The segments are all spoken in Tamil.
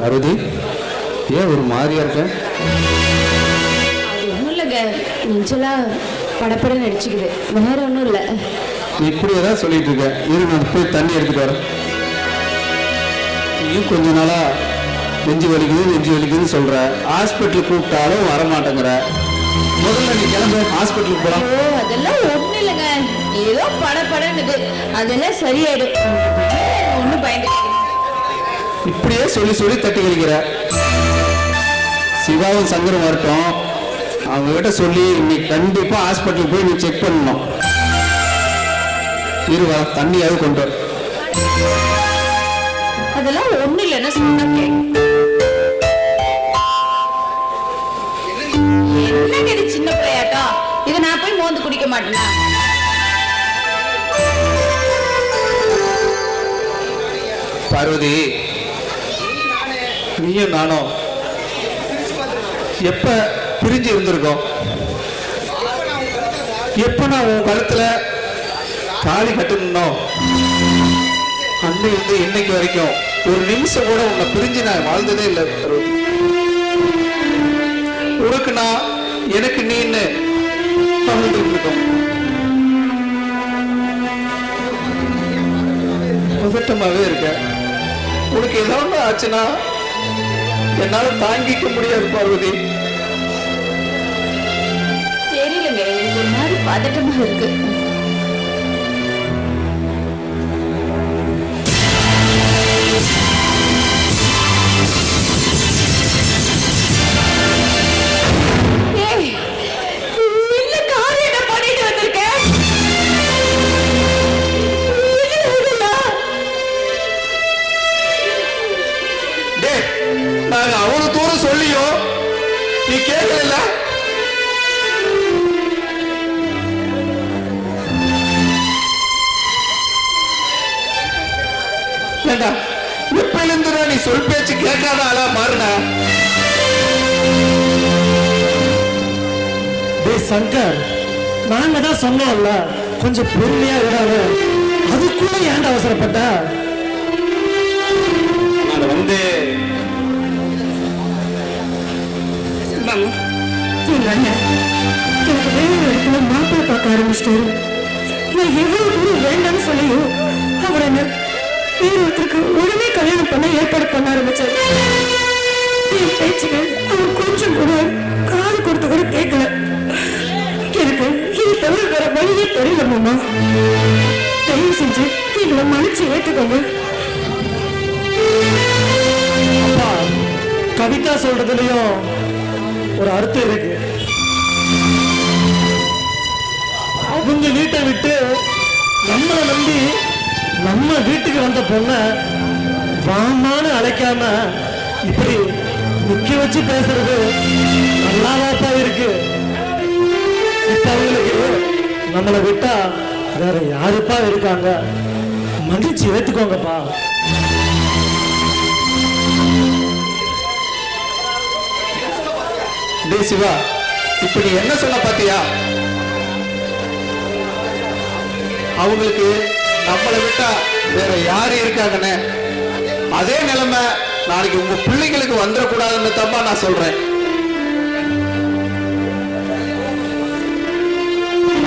அருதி, ஏன் ஒரு மாதிரியா இருக்க? அது ஒன்றும் இல்லைங்க, நெஞ்செல்லாம் படப்படன்னு அடிச்சுக்குது, வேற ஒன்றும் இல்லை. நீ இப்படியே தான் சொல்லிட்டு இருக்க. இரு, நான் போய் தண்ணி எடுத்துட்டு வரேன். நீயும் கொஞ்ச நாளா நெஞ்சு வலிக்குதுன்னு சொல்ற. ஹாஸ்பிட்டலுக்கு கூப்பிட்டாலும் வரமாட்டேங்கிற. முதல்ல நீ கிளம்பு, ஹாஸ்பிட்டலுக்கு போலாம். ஓ, அதெல்லாம் ஒன்றும் இல்லைங்க, ஏதோ படப்படன்னுது, அதெல்லாம் சரியாயிடும், ஒன்றும் பயந்துக்காதீங்க. இப்படியே சொல்லி சொல்லி தட்டி கழிக்கிற. சிவாவும் சங்கரும் வரட்டும், அவங்க கிட்ட சொல்லி நீ கண்டிப்பா ஹாஸ்பிட்டலுக்கு போய் நீ செக் பண்ணணும். இருவா, தண்ணியாவது கொண்டு வர. அதெல்லாம் ஒண்ணு இல்லைன்னு சொன்னாங்க. என்னங்க இது சின்ன பிள்ளையாட்டம்? இதை நான் போய் மோந்து குடிக்க மாட்டேனா? பார்வதி, நீயும் நானும் எப்ப பிரிஞ்சு இருந்திருக்கோம்? எப்ப நான் உன் கழுத்துல தாலி கட்டணும் அன்னைக்கு இன்னைக்கு வரைக்கும் ஒரு நிமிஷம் கூட உன்னை பிரிஞ்சு நான் வாழ்ந்ததே இல்லை. உனக்கு நான், எனக்கு நீன்னு வாழ்ந்துட்டு இருக்கோம். பதட்டமாவே இருக்க. உனக்கு ஏதாவது ஆச்சுன்னா என்னால தாங்கிக்க முடியாது பார்வதி. தெரியலங்க, எனக்கு ஒரு மாதிரி பதட்டமா இருக்கு. நாங்க அவ்வளவு தூரம் சொல்லியும் நீ கேட்கல. வேண்டாம், எப்பல இருந்து நீ சொல் பேச்சு கேட்காத ஆளா மாறுனா? சங்கர், நாங்க தான் சொன்னோம்ல கொஞ்சம் பொறுமையா விடாத, அதுக்குள்ள ஏன்டா அவசரப்பட்ட? நான் வந்து எனக்கு வேற இடத்துல மாப்பிள்ளை பார்க்க ஆரம்பிச்சிட்டாரு. நான் எவ்வளவு தூரம் வேண்டாம்னு சொல்லியும் அவர் என்ன வேற ஒருத்தருக்கு உடனே கல்யாணம் பண்ண ஏற்பாடு பண்ண ஆரம்பிச்சாரு. என் பேச்சுகள் அவர் கொஞ்சம் கூட காது கொடுத்து கூட கேட்கல. எனக்கு இது தவிர வேற வழியே தெரியல மாமா. தயவு செஞ்சு எங்களை மன்னிச்சு ஏற்றுக்கோங்க. அப்பா, கவிதா சொல்றதுலயும் ஒரு அர்த்தம் இருக்கு. அவங்க வீட்டை விட்டு நம்மளை நம்பி நம்ம வீட்டுக்கு வந்த பொண்ண வாமான்னு அழைக்காம இப்படி நிக்க வச்சு பேசுறது நல்லாதாப்பா இருக்கு. இப்ப அவங்களுக்கு நம்மளை விட்டா வேற யாருப்பா இருக்காங்க? மன்னிச்சு ஏத்துக்கோங்கப்பா. டே சிவா, இப்ப நீ என்ன சொன்ன பாத்தியா? அவங்களுக்கு நம்மளை விட்டா வேற யாரு இருக்காங்கன்னு. அதே நிலைமை நாளைக்கு உங்க பிள்ளைங்களுக்கு வந்துடக்கூடாதுன்னு தப்பா நான் சொல்றேன்.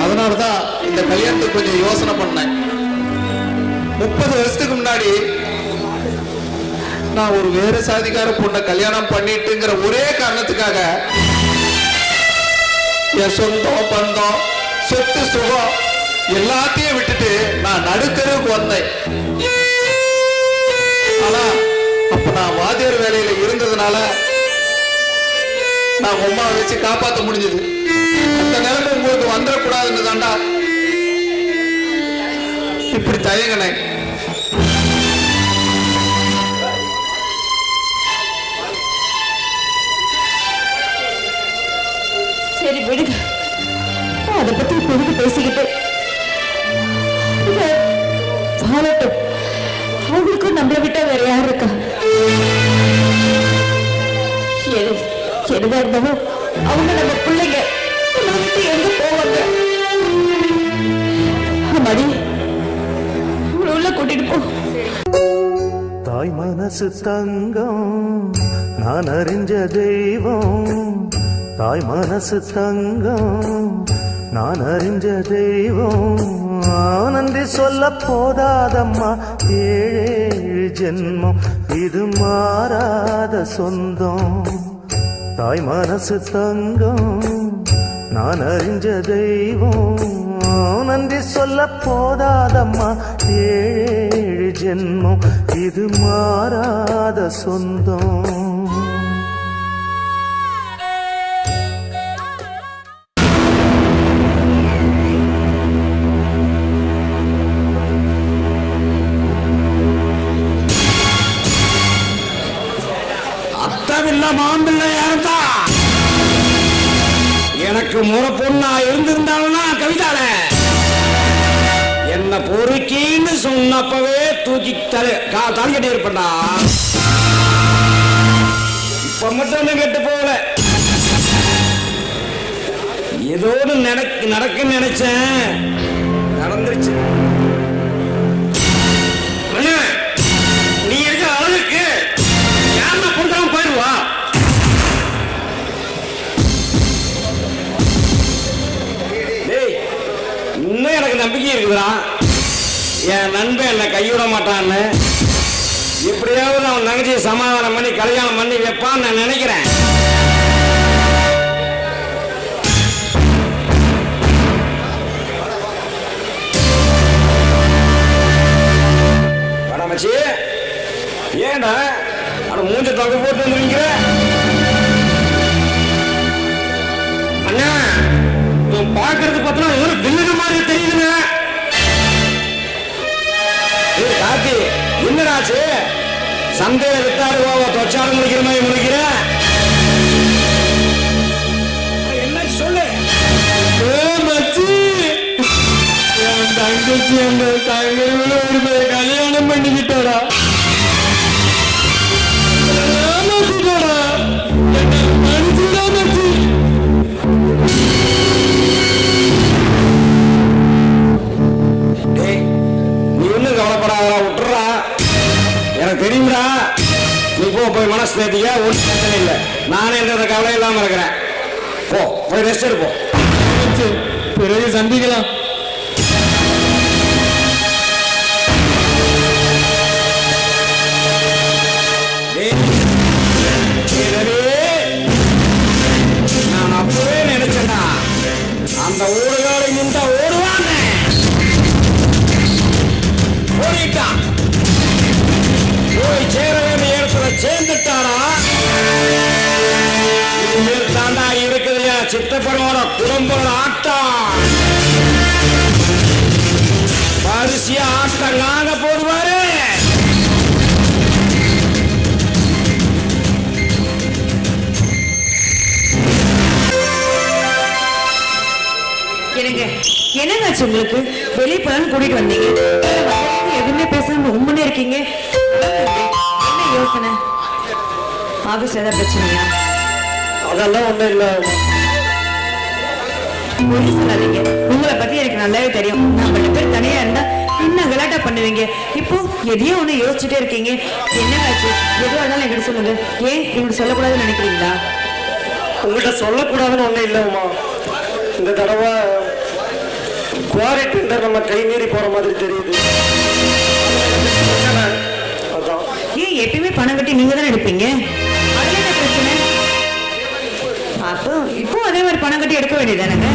அதனாலதான் இந்த கல்யாணத்துக்கு கொஞ்சம் யோசனை பண்ணேன். 30 வருஷத்துக்கு முன்னாடி நான் ஒரு வேற சாதிக்கார பொண்ணை கல்யாணம் பண்ணிட்டுங்கிற ஒரே காரணத்துக்காக என் சொந்தம் பந்தம் சொத்து சுகம் எல்லாத்தையும் விட்டுட்டு நான் நடுத்தருவுக்கு வந்தேன். ஆனா அப்ப நான் வாத்தியார் வேலையில இருந்ததுனால நான் அம்மாவை வச்சு காப்பாற்ற முடிஞ்சது. அந்த நிலைமை உங்களுக்கு வந்துடக்கூடாதுன்னு தாண்டா இப்படி தயங்கினேன். சரி விடுங்க, அதை பத்தி இப்போதைக்கு பேசிக்கிட்டு வாழட்டும். அவங்களுக்கும் நம்மளை விட்டா வேற யார் இருக்கா? எதுவா இருந்தாலும் அவங்க நம்ம பிள்ளைங்க, விட்டு எங்க போவாங்க? மடி உள்ள கூட்டிட்டு போ. தாய் மனசு மனசு தங்கம் நான் அறிஞ்ச தெய்வம் தாய் மனசு தங்கம் நான் அறிஞ்ச தெய்வம் நன்றி சொல்ல போதாதம்மா ஏழு ஜென்மம் இது மாறாத சொந்தம் தாய் மனசு தங்கம் நான் அறிஞ்ச தெய்வம் நன்றி சொல்ல போதாதம்மா ஏழு ஜென்மம் இது மாறாத சொந்தம் மாம்பிள்ளை யாருந்தா எனக்கு முறை பொண்ணா இருந்திருந்தாலும்னா கவிதால என்ன பொறுக்கின்னு சொன்னப்பவே தூக்கி தலைக்கட்டி இருப்பா. இப்ப மட்டும் கெட்டு போகல, ஏதோடு நடக்குன்னு நினைச்சேன், நடந்துருச்சு. நீ இருக்க அளவுக்கு யாருன்னா கொடுத்தாலும் போயிடுவா. இன்னும் எனக்கு நம்பிக்கை இருக்குதா என் நண்பன் என்னை கைவிட மாட்டான்னு. எப்படியாவது அவன் தங்கச்சியை சமாதானம் பண்ணி கல்யாணம் பண்ணி வைப்பான்னு நான் நினைக்கிறேன். மச்சி ஏண்டா அவனை மூஞ்ச தொகை போட்டு வந்துருக்கிற? அண்ணா பாக்குறது பார்த்தா ஒரு வில்லங்க மாதிரி தெரியுதுங்க. கார்த்தி என்னடாச்சு? சந்தையில வித்தாடு தொச்சாடு முடிக்கிற மாதிரி முடிக்கிற என்ன சொல்லு? என் தங்கச்சி அந்த தங்கை கல்யாணம் பண்ணிக்கிட்டாடா. விட்டுறா, எனக்கு தெரியும்டா. நீ போய் மனசு தேத்திக்க, ஒன்றும் பிரச்சனை இல்லை. நானே எந்த கவலை இல்லாம இருக்கிறேன். போய் ரெஸ்ட் எடுப்போம், பிறகு சந்திக்கலாம். நான் அப்பவே நினைச்சேன்னா அந்த ஊருகாலை நின்றா ஓடுவாங்க. ஓடிட்டான், போய் சேர வேண்டிய இடத்துல சேர்ந்துட்டானா. இனிமேல் தாண்டா இருக்குது சித்தப்பனோட குடும்பம் ஆட்டம். பரிசியா ஆட்டம் நாங்க போடுவாரு. என்னங்காச்சு உங்களுக்கு? வெளியே போலான்னு கூட்டிட்டு வந்தீங்க, எதுவுமே பேசாம உண்மையே இருக்கீங்க. என்ன யோசனை? ஆபீஸ்ல ஏதாவது பிரச்சனையா? அதெல்லாம் ஒண்ணும் இல்ல. பொய் சொல்லாதீங்க, உங்களை பத்தி எனக்கு நல்லாவே தெரியும். நான் 2 பேர் தனியா இருந்தா என்ன கலாட்டா பண்ணுவீங்க. இப்போ எதையோ ஒண்ணு யோசிச்சுட்டே இருக்கீங்க. என்னங்காச்சு? எதுவாக இருந்தாலும் என்கிட்ட சொல்லுங்க. ஏன் இப்படி சொல்லக்கூடாதுன்னு நினைக்கிறீங்களா? உங்கள்கிட்ட சொல்லக்கூடாதுன்னு ஒண்ணும் இல்லைம்மா. இந்த தடவை குவாரி டெண்டர் நம்ம கை மீறி போற மாதிரி தெரியுது. அதான். ஏன் எப்பயுமே பணம் கட்டி நீங்க தானே எடுப்பீங்க, அதுல என்ன பிரச்சனை? அப்போ இப்போ அதே மாதிரி பணம் கட்டி எடுக்க வேண்டியதானங்க?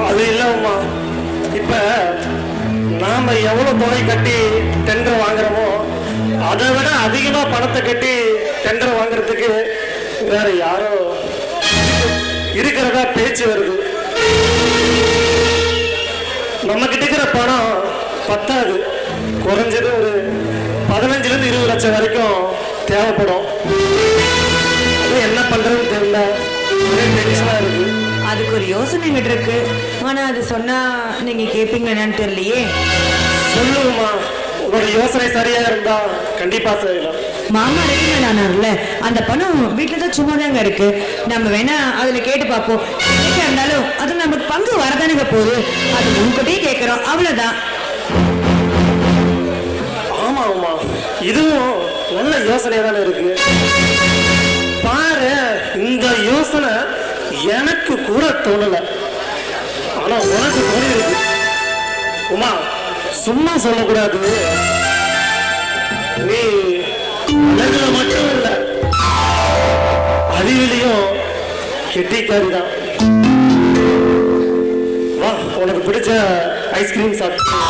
அது இல்லம்மா, இப்ப நாம எவ்வளவு தொகை கட்டி டெண்டர் வாங்குறோமோ அதை விட அதிகமா பணத்தை கட்டி டெண்டர் வாங்குறதுக்கு வேற யாரோ இருக்கிறதா பேச்சு வருது. நம்ம கிட்ட இருக்கிற பணம் பத்தாது, குறைஞ்சது ஒரு 15-20 லட்சம் வரைக்கும் தேவைப்படும். அது என்ன பண்றதுன்னு தெரியல, ஒரே டென்ஷனா இருக்கு. அதுக்கு ஒரு யோசனை கிட்ட இருக்கு, ஆனா அது சொன்னா நீங்க கேட்பீங்க என்னன்னு தெரியலையே. சொல்லுங்கம்மா, உங்களோட யோசனை சரியா இருந்தா கண்டிப்பா செய்யலாம். மாமா ரெக்கமெண்ட் ஆனார்ல, அந்த பணம் வீட்டுல தான் சும்மா தாங்க இருக்கு. நம்ம வேணா அதுல கேட்டு பார்ப்போம். என்ன இருந்தாலும் அது நமக்கு பங்கு வரதானுங்க போகுது. அது முன்கூட்டியே கேட்கிறோம், அவ்வளவுதான். ஆமா ஆமா, இதுவும் நல்ல யோசனை தானே இருக்கு. பாரு, இந்த யோசனை எனக்கு கூட தோணல, ஆனா உனக்கு தோணி இருக்கு. உமா, சும்மா சொல்லக்கூடாது. நீ அழகுல மட்டும் இல்ல, அறிவிலையும் கெட்டிக்காரி தான். வா, உனக்கு பிடிச்ச ஐஸ்கிரீம் சாப்பிட்டு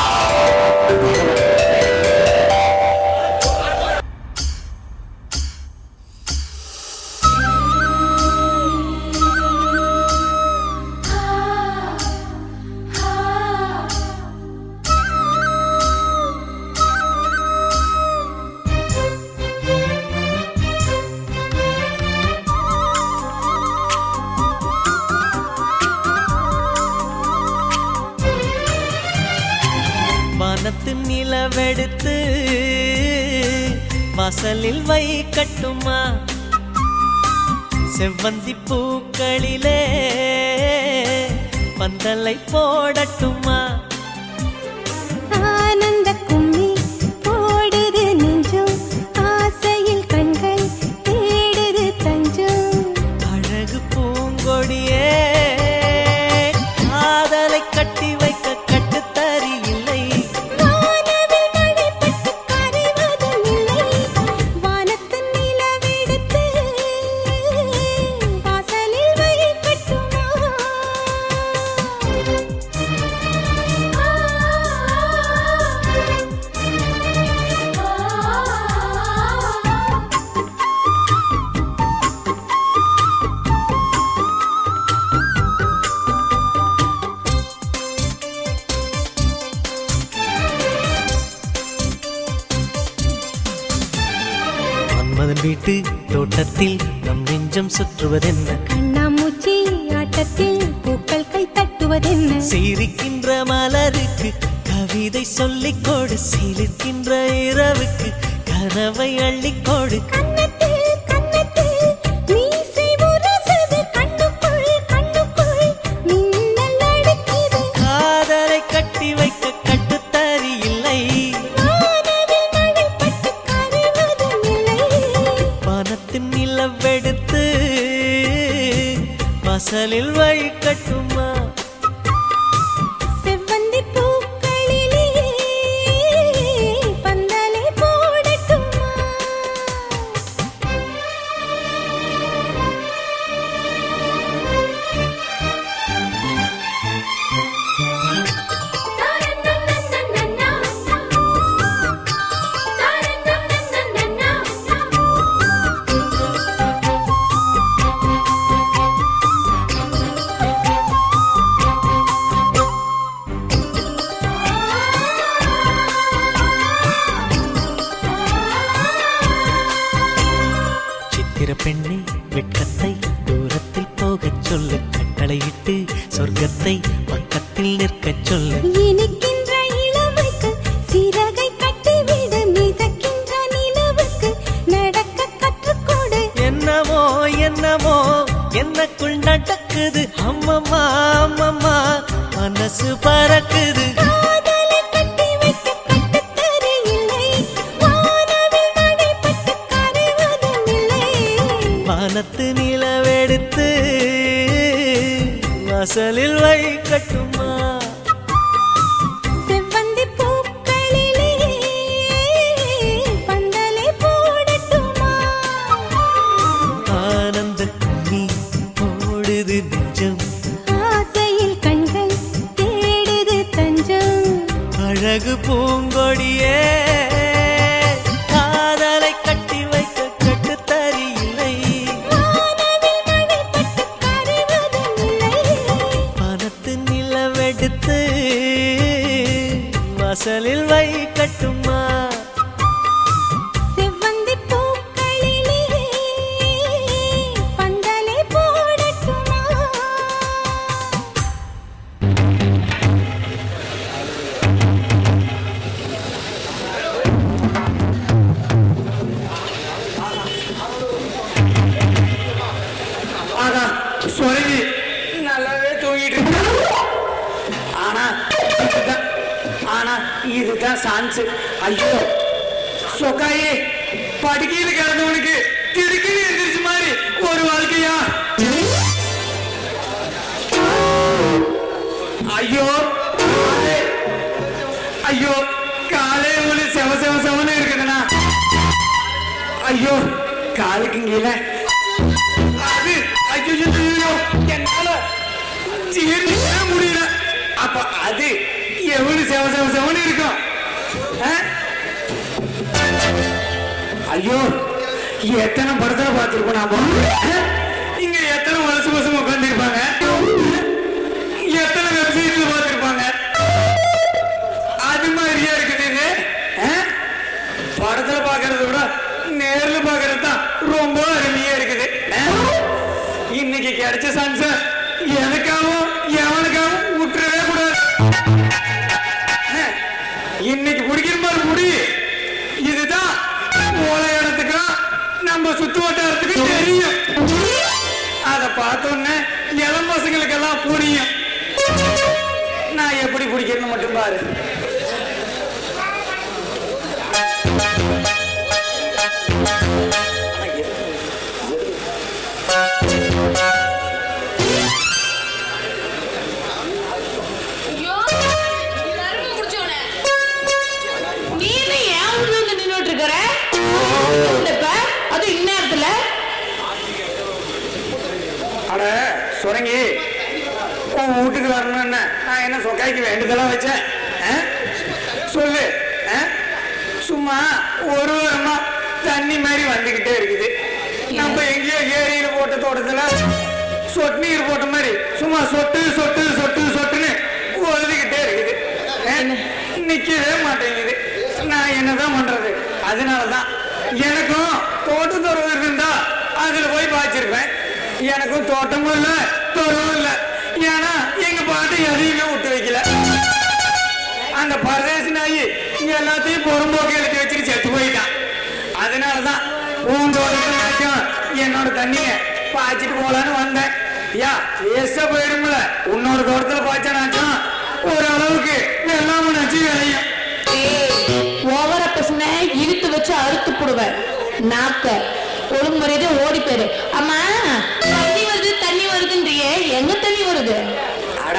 வானத்து நிலவெடுத்து வாசலில் வைக்கட்டுமா, செவ்வந்தி பூக்களிலே பந்தலை போடட்டுமா. ஆனந்த கும்மி போடுது நெஞ்சம், ஆசையில் கண்கள் தேடுது தஞ்சம். அழகு பூங்கொடியே காதலை கட்டி வைக்க கட்டுத்தறி இல்லை. வானவில் மழைப்பட்டு கரைவதும் இல்லை, வானத்து நிலவெடுத்து வாசலில் வைக்கட்டுமா. மன்மதன் வீட்டு தோட்டத்தில் நம் நெஞ்சம் சுற்றுவதென்ன, கண்ணாமூச்சி ஆட்டத்தில் பூக்கள் கை தட்டுவதென்ன. சிரிக்கின்ற மலருக்கு கவிதை சொல்லிக்கோடு, சிலிர்க்கின்ற இரவுக்கு கனவை அள்ளிக்கோடு. கன்னத்தில் கன்னத்தில் மீசை முரசுது, கண்ணுக்குள் கண்ணுக்குள் மின்னல் அடிக்குது. காதலை கட்டி வைக்க கட்டுத்தறி இல்லை. வானவில் மழைப்பட்டு கரைவதும் இல்லை, வானத்தின் நிலவெடுத்து வாசலில் வைக்கட்டுமா. செவ்வந்தி பூக்களிலே பந்தலை போடட்டுமா. சித்திர பெண்ணை வெட்கத்தை தூரத்தில் போகச் சொல்லு, கட்டளையிட்டு சொர்க்கத்தை பக்கத்தில் நிற்கச் சொல்லு. இனிக்கின்ற இளமைக்கு சிறகை கட்டிவிடு, மிதக்கின்ற நிலவுக்கு நடக்க கற்றுக்கொடு. என்னமோ என்னமோ என்னக்குள் நடக்குது, அம்மம்மா அம்மம்மா மனசு பறக்குது. காதலை கட்டி வைக்க கட்டுத்தறி இல்லை, வானவில் மழைப்பட்டு கரைவதும் இல்லை. வானத்து நிலவெடுத்து வாசலில் வைக்கட்டுமா. செவ்வந்தி பூக்களிலே பந்தலை போடட்டுமா. ஆனந்த நீ ஓடுது நெஞ்சம், ஆசையில் கண்கள் தேடுது தஞ்சம். அழகு பூங்கொடியே காதலை கட்டி வைக்க கட்டுத்தறி இல்லை. வானவில் மழைப்பட்டு கரைவதும் இல்லை, வானத்து நிலவெடுத்து வாசலில் வைக்கட்டுமா. செவ்வந்தி பூக்களிலே பந்தலை போடட்டுமா. ஆனா சொருகி நல்லாவே தூங்கிட்டு இருக்கு. ஆனா இதுதான் சான்ஸ். ஐயோ சொக்காயி படுக்கையில கிடந்தவனுக்கு திடுக்குன்னு எந்திரிச்சு மாதிரி ஒரு வாழ்க்கையா? ஐயோ ஐயோ, காலே ஒரு செவ செவ செவன்னு இருக்குதுண்ணா. ஐயோ, காலுக்கு கீழே அது ஐயோ என்னால ஜீர்ணிக்கவே முடியல. அப்ப அது எவ்வளவு செவ செவ செவன்னு இருக்கும்? ஐயோ, எத்தனை படத்துல பார்த்திருப்போம் நாம. இங்க எத்தனை வருஷம் வருஷம் உட்கார்ந்து இருப்பாங்க, எத்தனை வெப்சைட்ல பார்த்திருப்பாங்க. அது மாதிரியா இருக்குது இது. படத்துல பாக்குறத விட நேர்ல பாக்குறது தான் ரொம்ப அருமையா இருக்குது. இன்னைக்கு கிடைச்ச சான்ஸ எனக்காகவும் எவனுக்காகவும் விட்டுறவே கூடாது. இன்னைக்கு பிடிக்கிற மாதிரி முடி இதுதான் ஓலை இடத்துக்கும் நம்ம சுத்து வட்டாரத்துக்கும் தெரியும். அதை பார்த்தோன்னே இளம் பசங்களுக்கெல்லாம் புரியும். நான் எப்படி பிடிக்கிறேன்னு மட்டும் பாரு. அட சுரங்கி, உன் வீட்டுக்கு வரணும்னு நான் என்ன சொக்காய்க்கு வேண்டுதெல்லாம் வச்சேன்? சொல்லு. சும்மா ஒரு வாரமா தண்ணி மாதிரி வந்துகிட்டே இருக்குது. நம்ம எங்கேயோ ஏரியில போட்ட தோட்டத்துல சொட்டு நீர் போட்ட மாதிரி சும்மா சொட்டு சொட்டு சொட்டு சொட்டுன்னு ஒழுதுகிட்டே இருக்குது. நிக்கவே மாட்டேங்குது. நான் என்னதான் பண்றது? அதனாலதான் எனக்கும் தோட்டத்தோடு இருந்தா அதுல போய் பாய்ச்சிருப்பேன். எனக்கும் தோட்டமும் இல்ல தொழுவும் இல்ல. ஏன்னா எங்க பாட்டு எதையுமே விட்டு வைக்கல. அந்த பரதேசி நாயி எல்லாத்தையும் பொறும்போக்கு எழுதி வச்சுட்டு செத்து போயிட்டான். அதனாலதான் உன் தோட்டத்துக்கும் என்னோட தண்ணிய பாய்ச்சிட்டு போலான்னு வந்தேன். யா வேஸ்டா போயிடும்ல. உன்னோட தோட்டத்துல பாய்ச்சானாச்சும் ஓரளவுக்கு வெள்ளாம நச்சு விளையும். ஓவர பசங்க இழுத்து வச்சு அறுத்து போடுவேன். நாக்க ஒழுங்கு முறையதே ஓடி போயிரு. அம்மா தண்ணி வருதுன்றியே, எங்க தண்ணி வருது? அட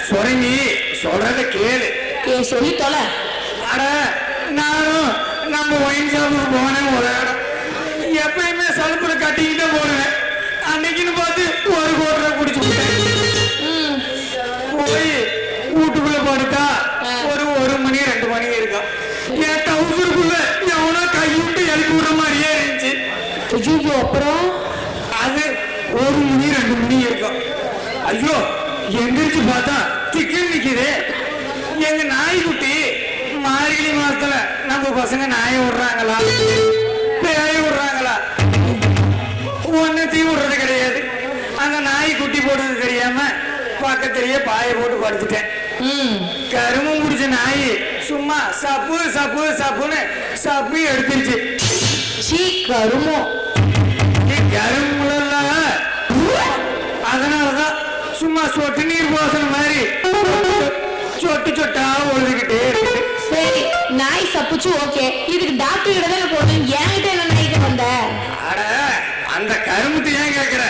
சுரங்கி, சொல்றத கேளு. சொல்லி தொலை. அட நானும் நம்ம ஒயின் ஷாப்புக்கு போனேன். ஒரு இடம் எப்பயுமே சலுப்புல கட்டிக்கிட்டே போடுவேன். அன்னைக்குன்னு பார்த்து ஒரு கோட்டரை குடிச்சு போய் வீட்டுக்குள்ள படுத்தா ஒரு மணி 2 மணி இருக்கும். என் டவுசருக்குள்ள எவனோ கைவிட்டு எழுப்பி விடுற மாதிரியே இருந்துச்சு. ஐயோ, அப்புறம் அது 1 மணி 2 மணி இருக்கும். ஐயோ, எந்திரிச்சு பார்த்தா சிக்கன் நிக்குது. எங்க நாய்க்குட்டி மார்கழி மாசத்துல நம்ம பசங்க நாயை விடுறாங்களா பேய விடுறாங்களா ஒன்னத்தையும் விடுறது கிடையாது. அந்த நாய் குட்டி போடுறது தெரியாம பக்கத்திலேயே பாயை போட்டு படுத்துட்டேன். கரும்பும் பிடிச்ச நாய் சும்மா சப்பு சப்பு சப்புன்னு சப்பு எடுத்துருச்சு. கருமோ கரும்புல அதனாலதான் சும்மா சொட்டு நீர் போசன மாதிரி சொட்டு சொட்டா ஒழுதுகிட்டே இருக்குது. சரி, நாய் சப்புச்சு ஓகே. இதுக்கு டாக்டர் கிட்ட தானே போகணும். என்கிட்ட என்ன நாய்க்கு வந்த? அட அந்த கரும்புக்கு ஏன் கேக்குற?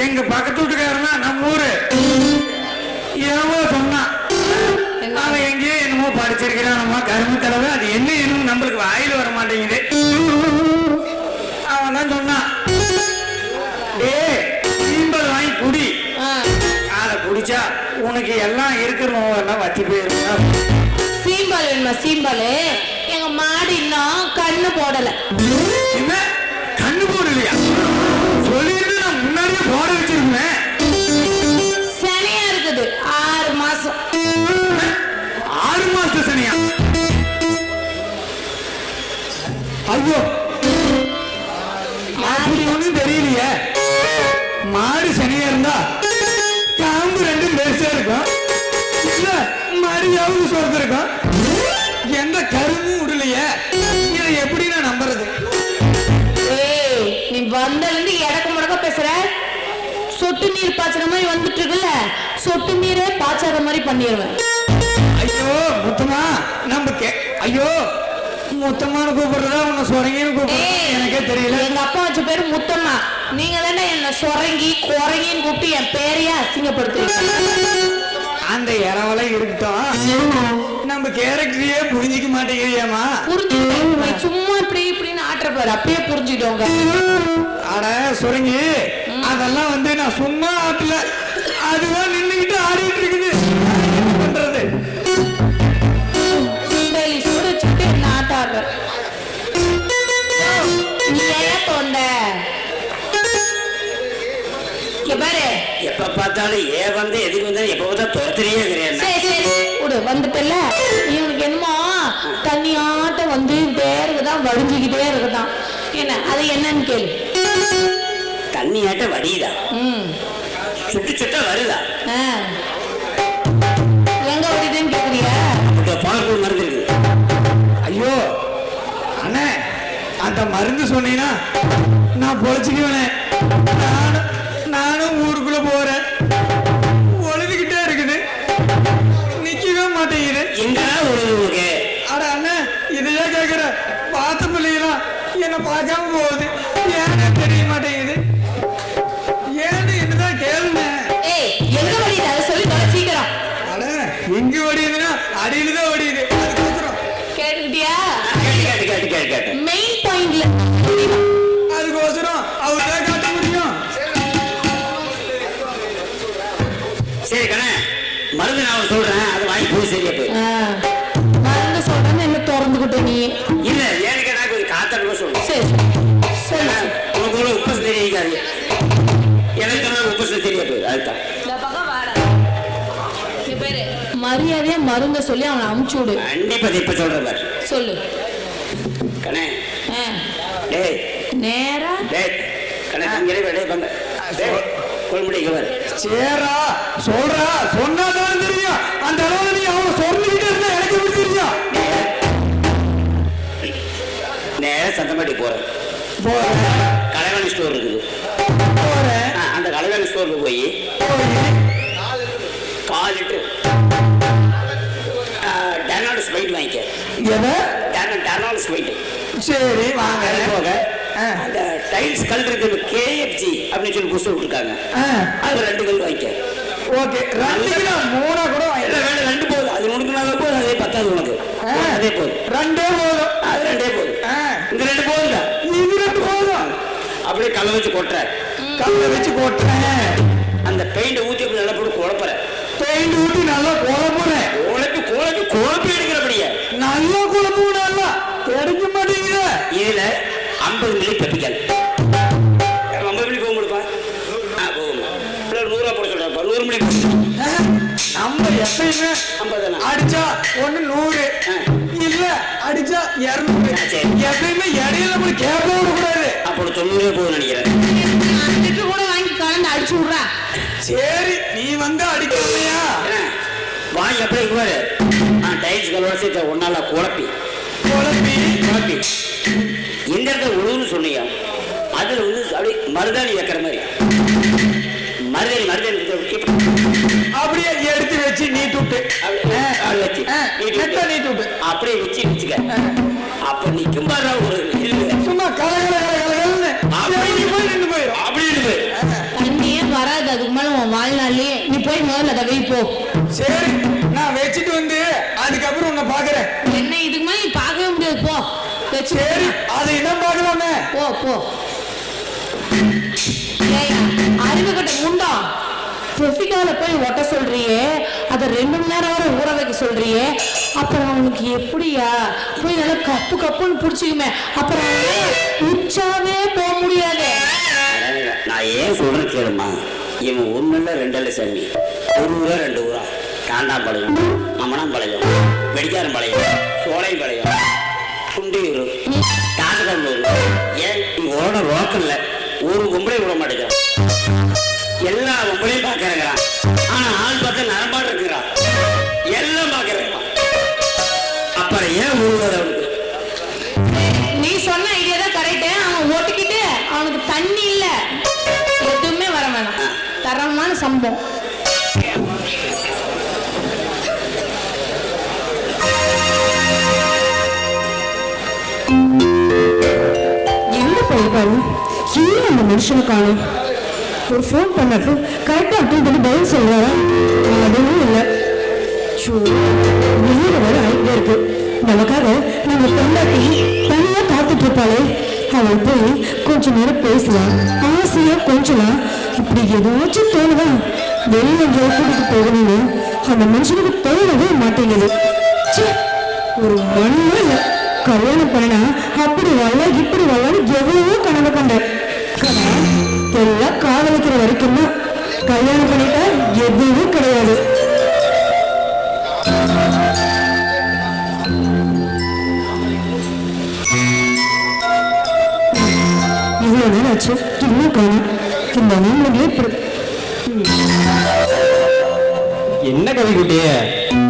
எங்க பக்கத்து வீட்டுக்காரனா நம்ம ஊரு என்னவோ சொன்னான். அவன் எங்கேயோ என்னமோ படிச்சிருக்கிறான். நம்ம கரும்பு தலைவர் அது என்ன என்னமோ நம்மளுக்கு வாயில வர மாட்டேங்குது. அவன் தான் சொன்னான், சீம்பல் வாங்கி குடி. அதை குடிச்சா உனக்கு எல்லாம் இருக்கிறவங்க வத்தி போயிருந்தா. சீம்பால் வேணுமா? சீம்பால் எங்க மாடு இன்னும் கண்ணு போடல. என்ன கண்ணு போடலையா? சொல்லிட்டு நான் முன்னாடியே போட வச்சிருந்தேன். சனியா இருக்குது. 6 மாசம். 6 மாசத்து சனியா? ஐயோ, அப்படி ஒண்ணும் தெரியலையே. மாடு சனியா இருந்தா காம்பு 2 பெருசா இருக்கும். இல்ல மரியாதை சொர்க்கம் இருக்கும். எந்த கரும்பும் விடலையே. இதை எப்படி நான் நம்புறது? நீ வந்திருந்து இடக்க முடக்க பேசுற. சொட்டு நீர் பாய்ச்சற மாதிரி வந்துட்டு இருக்குல்ல, சொட்டு நீரே பாய்ச்சாத மாதிரி பண்ணிடுவேன். ஐயோ முத்துமா, ஐயோ மொத்தமான கூப்பிடுறதா உன்னை சொரங்கின்னு கூப்பிடுறதா ஏய், எனக்கே தெரியல. எங்க அப்பா வச்ச பேரு முத்தம்மா. நீங்க தானே என்ன சொரங்கி குரங்கின்னு கூப்பிட்டு என் பேரையே அசிங்கப்படுத்துறீங்க. அந்த இரவலை இருக்கட்டும், நம்ம கேரக்டரையே புரிஞ்சிக்க மாட்டேங்கிறியாமா? புரிஞ்சுக்கிட்டேன். சும்மா இப்படி இப்படின்னு ஆட்டுற பாரு, அப்படியே புரிஞ்சுட்டோங்க. அட சுரங்கி, அதெல்லாம் வந்து நான் சும்மா ஆட்டல, அதுவா நின்னுகிட்டு ஆடிட்டு இருக்குது. என்ன பண்றது? சுண்டலி சுட வச்சுட்டு என்ன ஆட்டாடுற? நீ ஏன் தோண்ட? இங்க பாரு, எப்ப பார்த்தாலும் ஏன் வந்து எதுக்கு வந்து எப்ப பார்த்தா துரத்துறியே இருக்கிறேன். சரி சரி விடு, வந்துட்டல. இவனுக்கு என்னமோ தண்ணியாட்டம் வந்து இருக்குதான், வடிஞ்சுக்கிட்டே இருக்குதான். என்ன அது என்னன்னு கேளு. தண்ணியாட்ட வடியுதா, சுட்டு சுட்டா வருதா? ஆ. எங்க வடிதுன்னு கேக்குறியா? பால் மருந்து இருக்குது. ஐயோ அண்ணே, அந்த மருந்து சொன்னீங்கன்னா நான் பொழைச்சிக்குவேனே. நானும் ஊருக்குள்ள போறேன், ஒழுதுகிட்டே இருக்குது, நிக்கவே மாட்டேங்குது. எங்கடா ஒழுங்கு? அட அண்ணே, இதையே கேக்குற, பார்த்த பிள்ளைங்களாம் என்ன பார்க்காம போகுது, ஏன்னு தெரிய மாட்டேங்குது. ஏன்னு என்னதான் கேளுங்க. ஏய், எங்க வடிது அதை சொல்லி தொலை சீக்கிரம். அட எங்க வடியுதுன்னா அடியில தான் வடியுது. அதுக்கோசரம் கேட்டுக்கிட்டியா? கேட்டு கேட்டு கேட்டு கேட்டு மெயின் பாயிண்ட்ல அதுக்கோசரம் அவர் தான் காட்ட முடியும். சரி கண்ணே, மருந்து நான் சொல்றேன், அதை வாங்கி போய் சரியா போய். மருந்து சொல்றேன்னு என்ன திறந்துகிட்ட நீ? இல்ல ஏன்னு கேட்டா கொஞ்சம் காத்தடிக்க சொல்றேன். சரி சரி. உனக்கு ஒரு உப்பு தெரியாது, எனக்கு உப்பு தெரிய போயிரு. அதுதான் இந்த பக்கம் வாடா. இங்க பாரு, மரியாதையா மருந்த சொல்லி அவனை அமுச்சு விடு. கண்டிப்பா இப்ப சொல்றேன் பாரு. சொல்லு கண்ணே. ஆ. டேய் நேரா டேய் கண்ணே, அங்கே டேய் பண்ண டேய் கொள்முடிக்க பாரு. சேரா சொல்றா, சொன்னாதான் தெரியும். அந்த அளவுல நீ அவனை சொல்லிக்கிட்டே இருந்தா எனக்கு எப்படி தெரியும்? நேர சத்தமாட்டி போறேன். கலைவாணி ஸ்டோர் இருக்குது, போறேன். அந்த கலைவாணி ஸ்டோருக்கு போய் 4 லிட்டர் டர்னால்டு ஸ்பைட் வாங்கிக்க. எதை? டர்னால்டு ஸ்பைட். சரி வாங்க. போக அந்த டைல்ஸ் கல் இருக்குது, கேஎஃப்ஜி அப்படின்னு சொல்லி புதுசு விட்டுருக்காங்க, அது 2 கல் வாங்கிக்க. ஓகே, 2 கிலோ 3 கூட இல்லை வேணும், 2 போதும். அது உனக்கு நான் போதும், அதே 10 உனக்கு, அதே போதும். 2 போதும். அது 2 போதும். இந்த 2 போதுங்க, இது 2 போதும். அப்படியே கல்லை வச்சு கொட்டுற, கல்லை வச்சு கொட்டுறேன். அந்த பெயிண்ட் ஊற்றி நல்லா போட்டு குழப்பற, பெயிண்ட் ஊட்டி நல்லா குழப்புறேன். குழப்பி எடுக்கிறபடியா நல்லா குழப்பு, நல்லா கிடைக்க மாட்டேங்குது. இதுல 50 மில்லி பெப்பிக்கல். 50 மில்லி போக முடியுமா? போகும். 100 ரூபா போட சொல்றேன், 100 மில்லி நம்ம எப்பயுமே 50 அடிச்சா 100, இல்ல அடிச்சா 200. சரி. எப்பயுமே இடையில போய் கேட்க விடக்கூடாது. அப்போ 90 போகுது நினைக்கிறேன். லிட்டர் கூட வாங்கி கலந்து அடிச்சு விடுறா. சரி, நீ வந்து அடிக்கலையா? வாங்கி அப்படியே இருக்குவாரு. டைல்ஸ் கலோட சேர்த்து ஒன்னால குழப்பி எந்த இடத்துல உழுவுன்னு சொன்னீங்க, அதுல வந்து அப்படியே மருதாணி வைக்கிற மாதிரி மருதாணி அப்படியே எடுத்து வச்சு நீட்டு விட்டு அப்படியே வச்சு வச்சுக்க. அப்ப நிக்கும் பாரு ஒரு சும்மா கலகலன்னு போய் நின்று போயிடும். அப்படின்னு போய் தண்ணியே வராது அதுக்கு மேல உன் வாழ்நாள்லயே. நீ போய் முதல்ல அதை வை போ. சரி, நான் வச்சுட்டு வந்து அதுக்கப்புறம் உன்னை பாக்குறேன். என்ன இதுக்கு மேல நீ பார்க்கவே முடியாது, போ. சரி, அதை என்ன பார்க்கலாமே. போ போ. அறிவு கட்ட முண்டம், பொசிக்கால போய் ஒட்ட சொல்றியே, அதை 2 மணி நேரம் வரை ஊற வைக்க சொல்றியே, அப்புறம் அவனுக்கு எப்படியா போய் நல்லா கப்பு கப்புன்னு பிடிச்சிக்குமே, அப்புறம் உச்சாவே போக முடியாது. நான் ஏன் சொல்றேன் கேளுமா, இவன் 1 இல்ல 2 இல்ல சாமி, 1 ஊரா 2 ஊரா, காண்டாம்பாளையம், அமனாம்பாளையம், வெடிக்காரம்பாளையம், சோலைப்பாளையம், குண்டியூர், காசகல்லூர், ஏன் இவனோட லோக்கல்ல ஒரு பொம்பளை விட மாட்டேங்கிறான். எல்லா பொம்பளையும் பார்க்கறான், ஆனா ஆள் பார்த்தா நரம்பாடு இருக்கிறான், எல்லாம் பார்க்கறான். அப்புறம் ஏன் உருவாது அவனுக்கு? நீ சொன்ன ஐடியா தான் கரெக்ட். அவன் ஓட்டிக்கிட்டு அவனுக்கு தண்ணி இல்ல, எதுவுமே வர வேணாம், தரமான சம்பவம். எங்க போயிருக்காரு? ஏன் அந்த மனுஷனை காணும்? ஒரு ஃபோன் பண்ணட்டு கரெக்டா அட்டன் பண்ணி பதில் சொல்றாரா? அதுவும் இல்லை. வெளியில வேற ஆயிட்டே இருக்கு. நமக்காக நம்ம பொண்டாட்டி தனியா காத்துட்டு இருப்பாளே, அவள் போய் கொஞ்ச நேரம் பேசலாம், ஆசையா கொஞ்சலாம், இப்படி ஏதாச்சும் தோணுதா? வெளியில கூட்டிட்டு போகணும்னு அந்த மனுஷனுக்கு தோணவே மாட்டேங்குது. ஒரு மண்ணும் இல்லை. கல்யாணம் பண்ணா அப்படி வரல இப்படி வரலான்னு எவ்வளவோ கனவு கண்டேன். எல்லாம் காதலிக்கிற வரைக்கும் தான். கல்யாணம் பண்ணிட்டா எதுவும் கிடையாது. இவ்வளவு நேரம் ஆச்சு, இன்னும் காணும். இந்த நீங்களே என்ன கவிக்குட்டியே,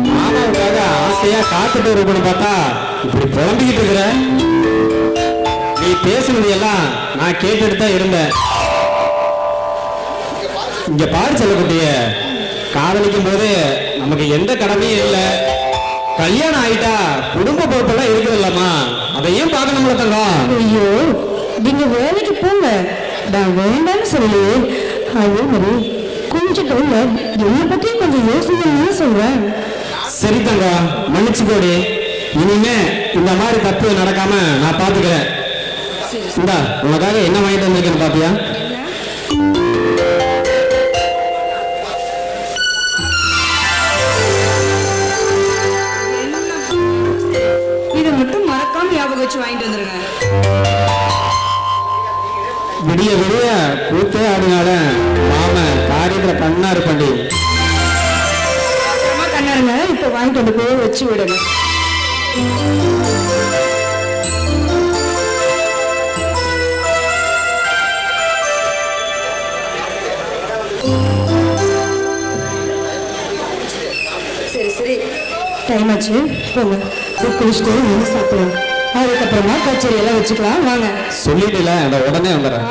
மாமாவுக்காக ஆசையா காத்துட்டு இருக்கணும் பார்த்தா இப்படி புலம்பிக்கிட்டு இருக்கிற. நீ பேசுனது எல்லாம் நான் கேட்டுட்டு தான் இருந்தேன். இங்க பாரு செல்லக்குட்டிய, காதலிக்கும் போது நமக்கு எந்த கடமையும் இல்லை. கல்யாணம் ஆயிட்டா குடும்ப பொறுப்பெல்லாம் இருக்குது இல்லம்மா, அதையும் பார்க்கணும்ல தங்கம். ஐயோ, நீங்க வேலைக்கு போங்க, நான் வேண்டாம்னு சொல்லலையே. அதே மாதிரி கொஞ்சம் என்னை பத்தியும் கொஞ்சம் யோசனை சொல்றேன். சரி தங்கம், மன்னிச்சுக்கோடி. இனிமே இந்த மாதிரி தப்பு நடக்காம நான் பாத்துக்கிறேன். இந்தா உனக்காக என்ன வாங்கிட்டு வந்திருக்கேன்னு பாத்தியா? இதை மட்டும் மறக்காம ஞாபகம் வச்சு வாங்கிட்டு வந்துருங்க. விடிய விடிய கூத்தே ஆடினால மாம காரியத்துல கண்ணா இருப்பண்டி. கண்ணாருங்க, இப்ப வாங்கிட்டு வந்து போய் வச்சு விடுங்க. சரி சரி, டைம் ஆச்சு, போங்க. குளிச்சுட்டு வந்து சாப்பிடலாம். அதுக்கப்புறமா கச்சேரி எல்லாம் வச்சுக்கலாம். வாங்க. சொல்லிட்டுல உடனே வந்துடுறேன்.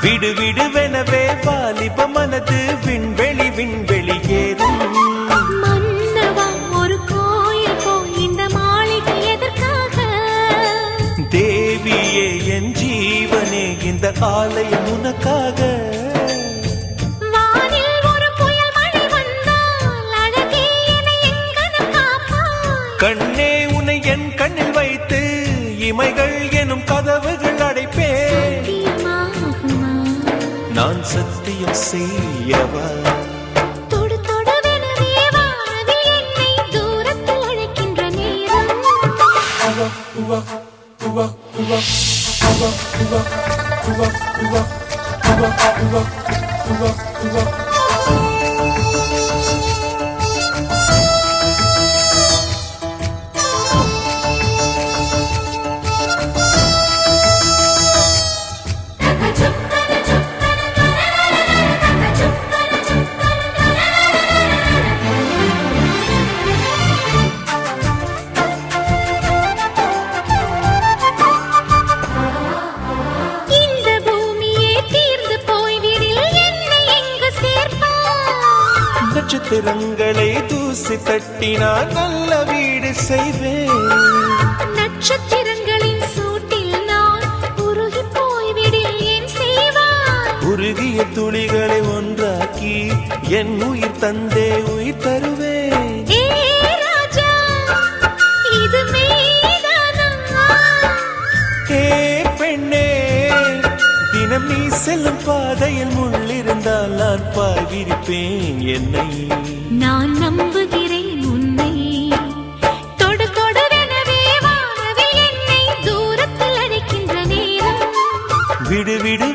விடு விடுவெனவே வாலிப மனது விண்வெளி விண்வெளி ஏறும். மன்னவா, ஒரு கோயில் போய் இந்த மாளிகை எதற்காக? தேவியே என் ஜீவனே, இந்த ஆலயம் உனக்காக. வானில் ஒரு புயல் மழை வந்தால் அழகே என்னை எங்கனம் காப்பாய். கண்ணே உன்னை என் கண்ணில் வைத்து இமைகள் எனும் கதவுகள் அடைப்பேன். சத்தியமாகுமா? நான் சத்தியம் செய்யவா? தொடு தொடுவெனவே வானவில் என்னை தூரத்தில் அழைக்கின்ற நேரம். இந்த பூமியே தீர்ந்து போய்விடில் என்னை எங்கு சேர்ப்பாய்? நட்சத்திரங்களை தூசி தட்டினால் நல்ல வீடு செய்வேன். நட்சத்திரங்களின் சூட்டில் நான் உருகி போய்விடில் ஏன் செய்வாய்? உருகிய துளிகளை ஒன்றாக்கி என் உயிர் தந்தே உயிர் தருவேன். ஏ ராஜா, இது மெய்தானா? ஏ பெண்ணே, தினம் நீ செல்லும் பாதையில் முள்ளிருந்தால் நான் பாய்விரிப்பேன் என்னை. நான் நம்புகிறேன் உன்னை. தொடு தொடுவெனவே வானவில் என்னை தூரத்தில் அழைக்கின்ற நேரம். விடு விடு